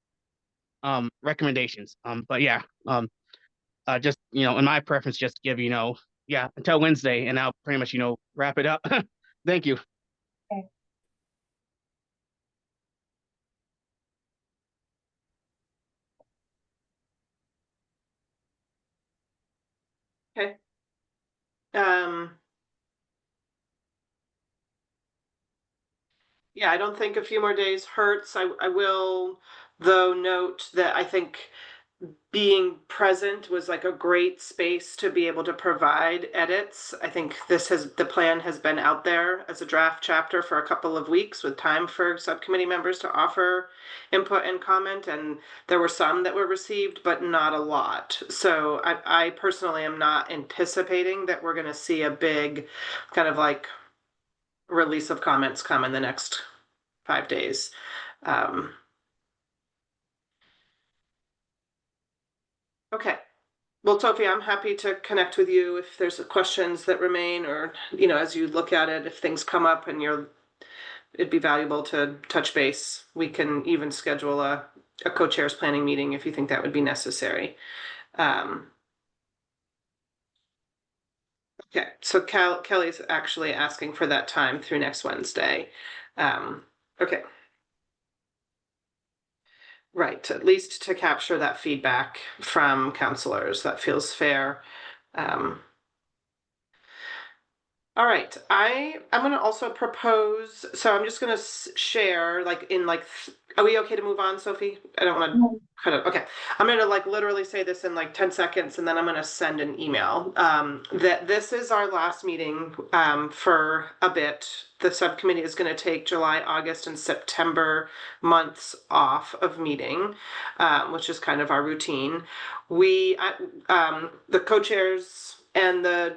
recommendations. But yeah, just in my preference, just give until Wednesday, and I'll pretty much wrap it up. Thank you. Okay. Okay. Yeah, I don't think a few more days hurts. I will, though, note that I think being present was like a great space to be able to provide edits. I think the plan has been out there as a draft chapter for a couple of weeks with time for subcommittee members to offer input and comment, and there were some that were received, but not a lot. So I personally am not anticipating that we're going to see a big kind of like release of comments come in the next 5 days. Okay. Well, Sophie, I'm happy to connect with you if there's questions that remain, or, as you look at it, if things come up and it'd be valuable to touch base. We can even schedule a co-chairs planning meeting if you think that would be necessary. Okay, so Kelly's actually asking for that time through next Wednesday. Okay. Right, at least to capture that feedback from counselors, that feels fair. All right, I'm going to also propose, so I'm just going to share are we okay to move on, Sophie? I don't want to cut it. Okay, I'm going to literally say this in 10 seconds, and then I'm going to send an email. That this is our last meeting for a bit. The subcommittee is going to take July, August, and September months off of meeting, which is kind of our routine. The co-chairs and the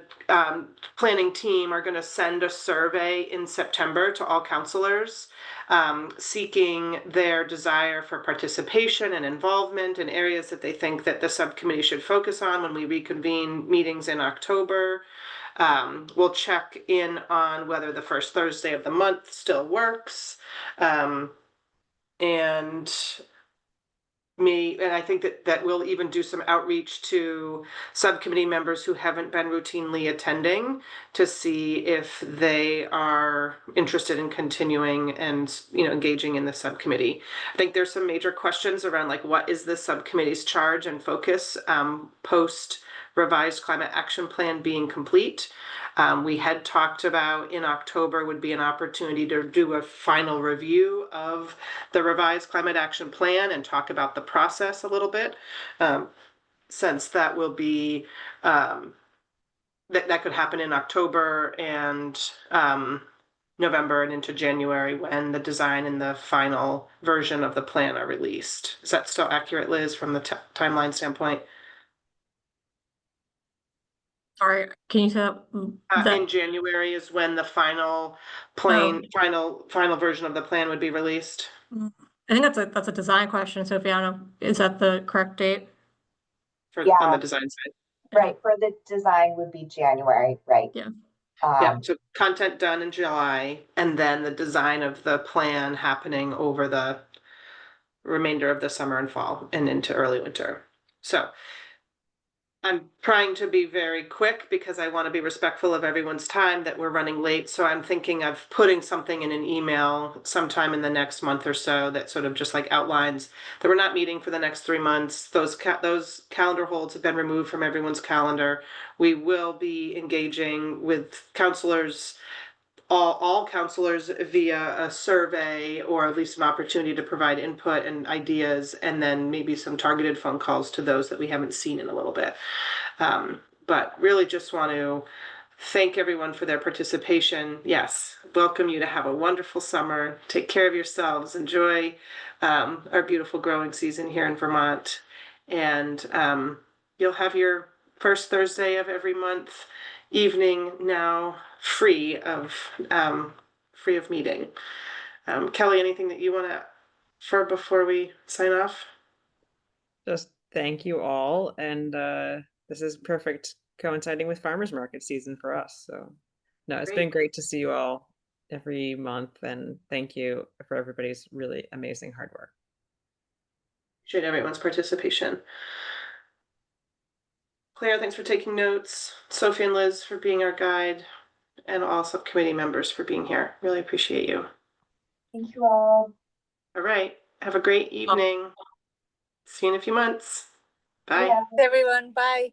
planning team are going to send a survey in September to all counselors, seeking their desire for participation and involvement in areas that they think that the subcommittee should focus on when we reconvene meetings in October. We'll check in on whether the first Thursday of the month still works. And I think that we'll even do some outreach to subcommittee members who haven't been routinely attending to see if they are interested in continuing and engaging in the subcommittee. I think there's some major questions around what is the subcommittee's charge and focus post revised climate action plan being complete. We had talked about in October would be an opportunity to do a final review of the revised climate action plan and talk about the process a little bit, since that will be that could happen in October and November and into January when the design and the final version of the plan are released. Is that still accurate, Liz, from the timeline standpoint? Sorry, can you say that? In January is when the final final version of the plan would be released. I think that's a design question, Sophia. Is that the correct date? On the design side. Right, for the design would be January, right? Yeah. Yeah, so content done in July, and then the design of the plan happening over the remainder of the summer and fall and into early winter. So I'm trying to be very quick because I want to be respectful of everyone's time, that we're running late. So I'm thinking of putting something in an email sometime in the next month or so that sort of just outlines that we're not meeting for the next 3 months. Those calendar holds have been removed from everyone's calendar. We will be engaging with counselors, all counselors, via a survey or at least an opportunity to provide input and ideas, and then maybe some targeted phone calls to those that we haven't seen in a little bit. But really just want to thank everyone for their participation. Yes, welcome you to have a wonderful summer. Take care of yourselves. Enjoy our beautiful growing season here in Vermont. And you'll have your first Thursday of every month evening now free of meeting. Kelly, anything that you want to for before we sign off? Just thank you all, and this is perfect coinciding with farmers market season for us. So no, it's been great to see you all every month, and thank you for everybody's really amazing hard work. Appreciate everyone's participation. Claire, thanks for taking notes. Sophie and Liz for being our guide, and all subcommittee members for being here. Really appreciate you. Thank you all. All right. Have a great evening. See you in a few months. Bye. Yeah. Everyone, bye.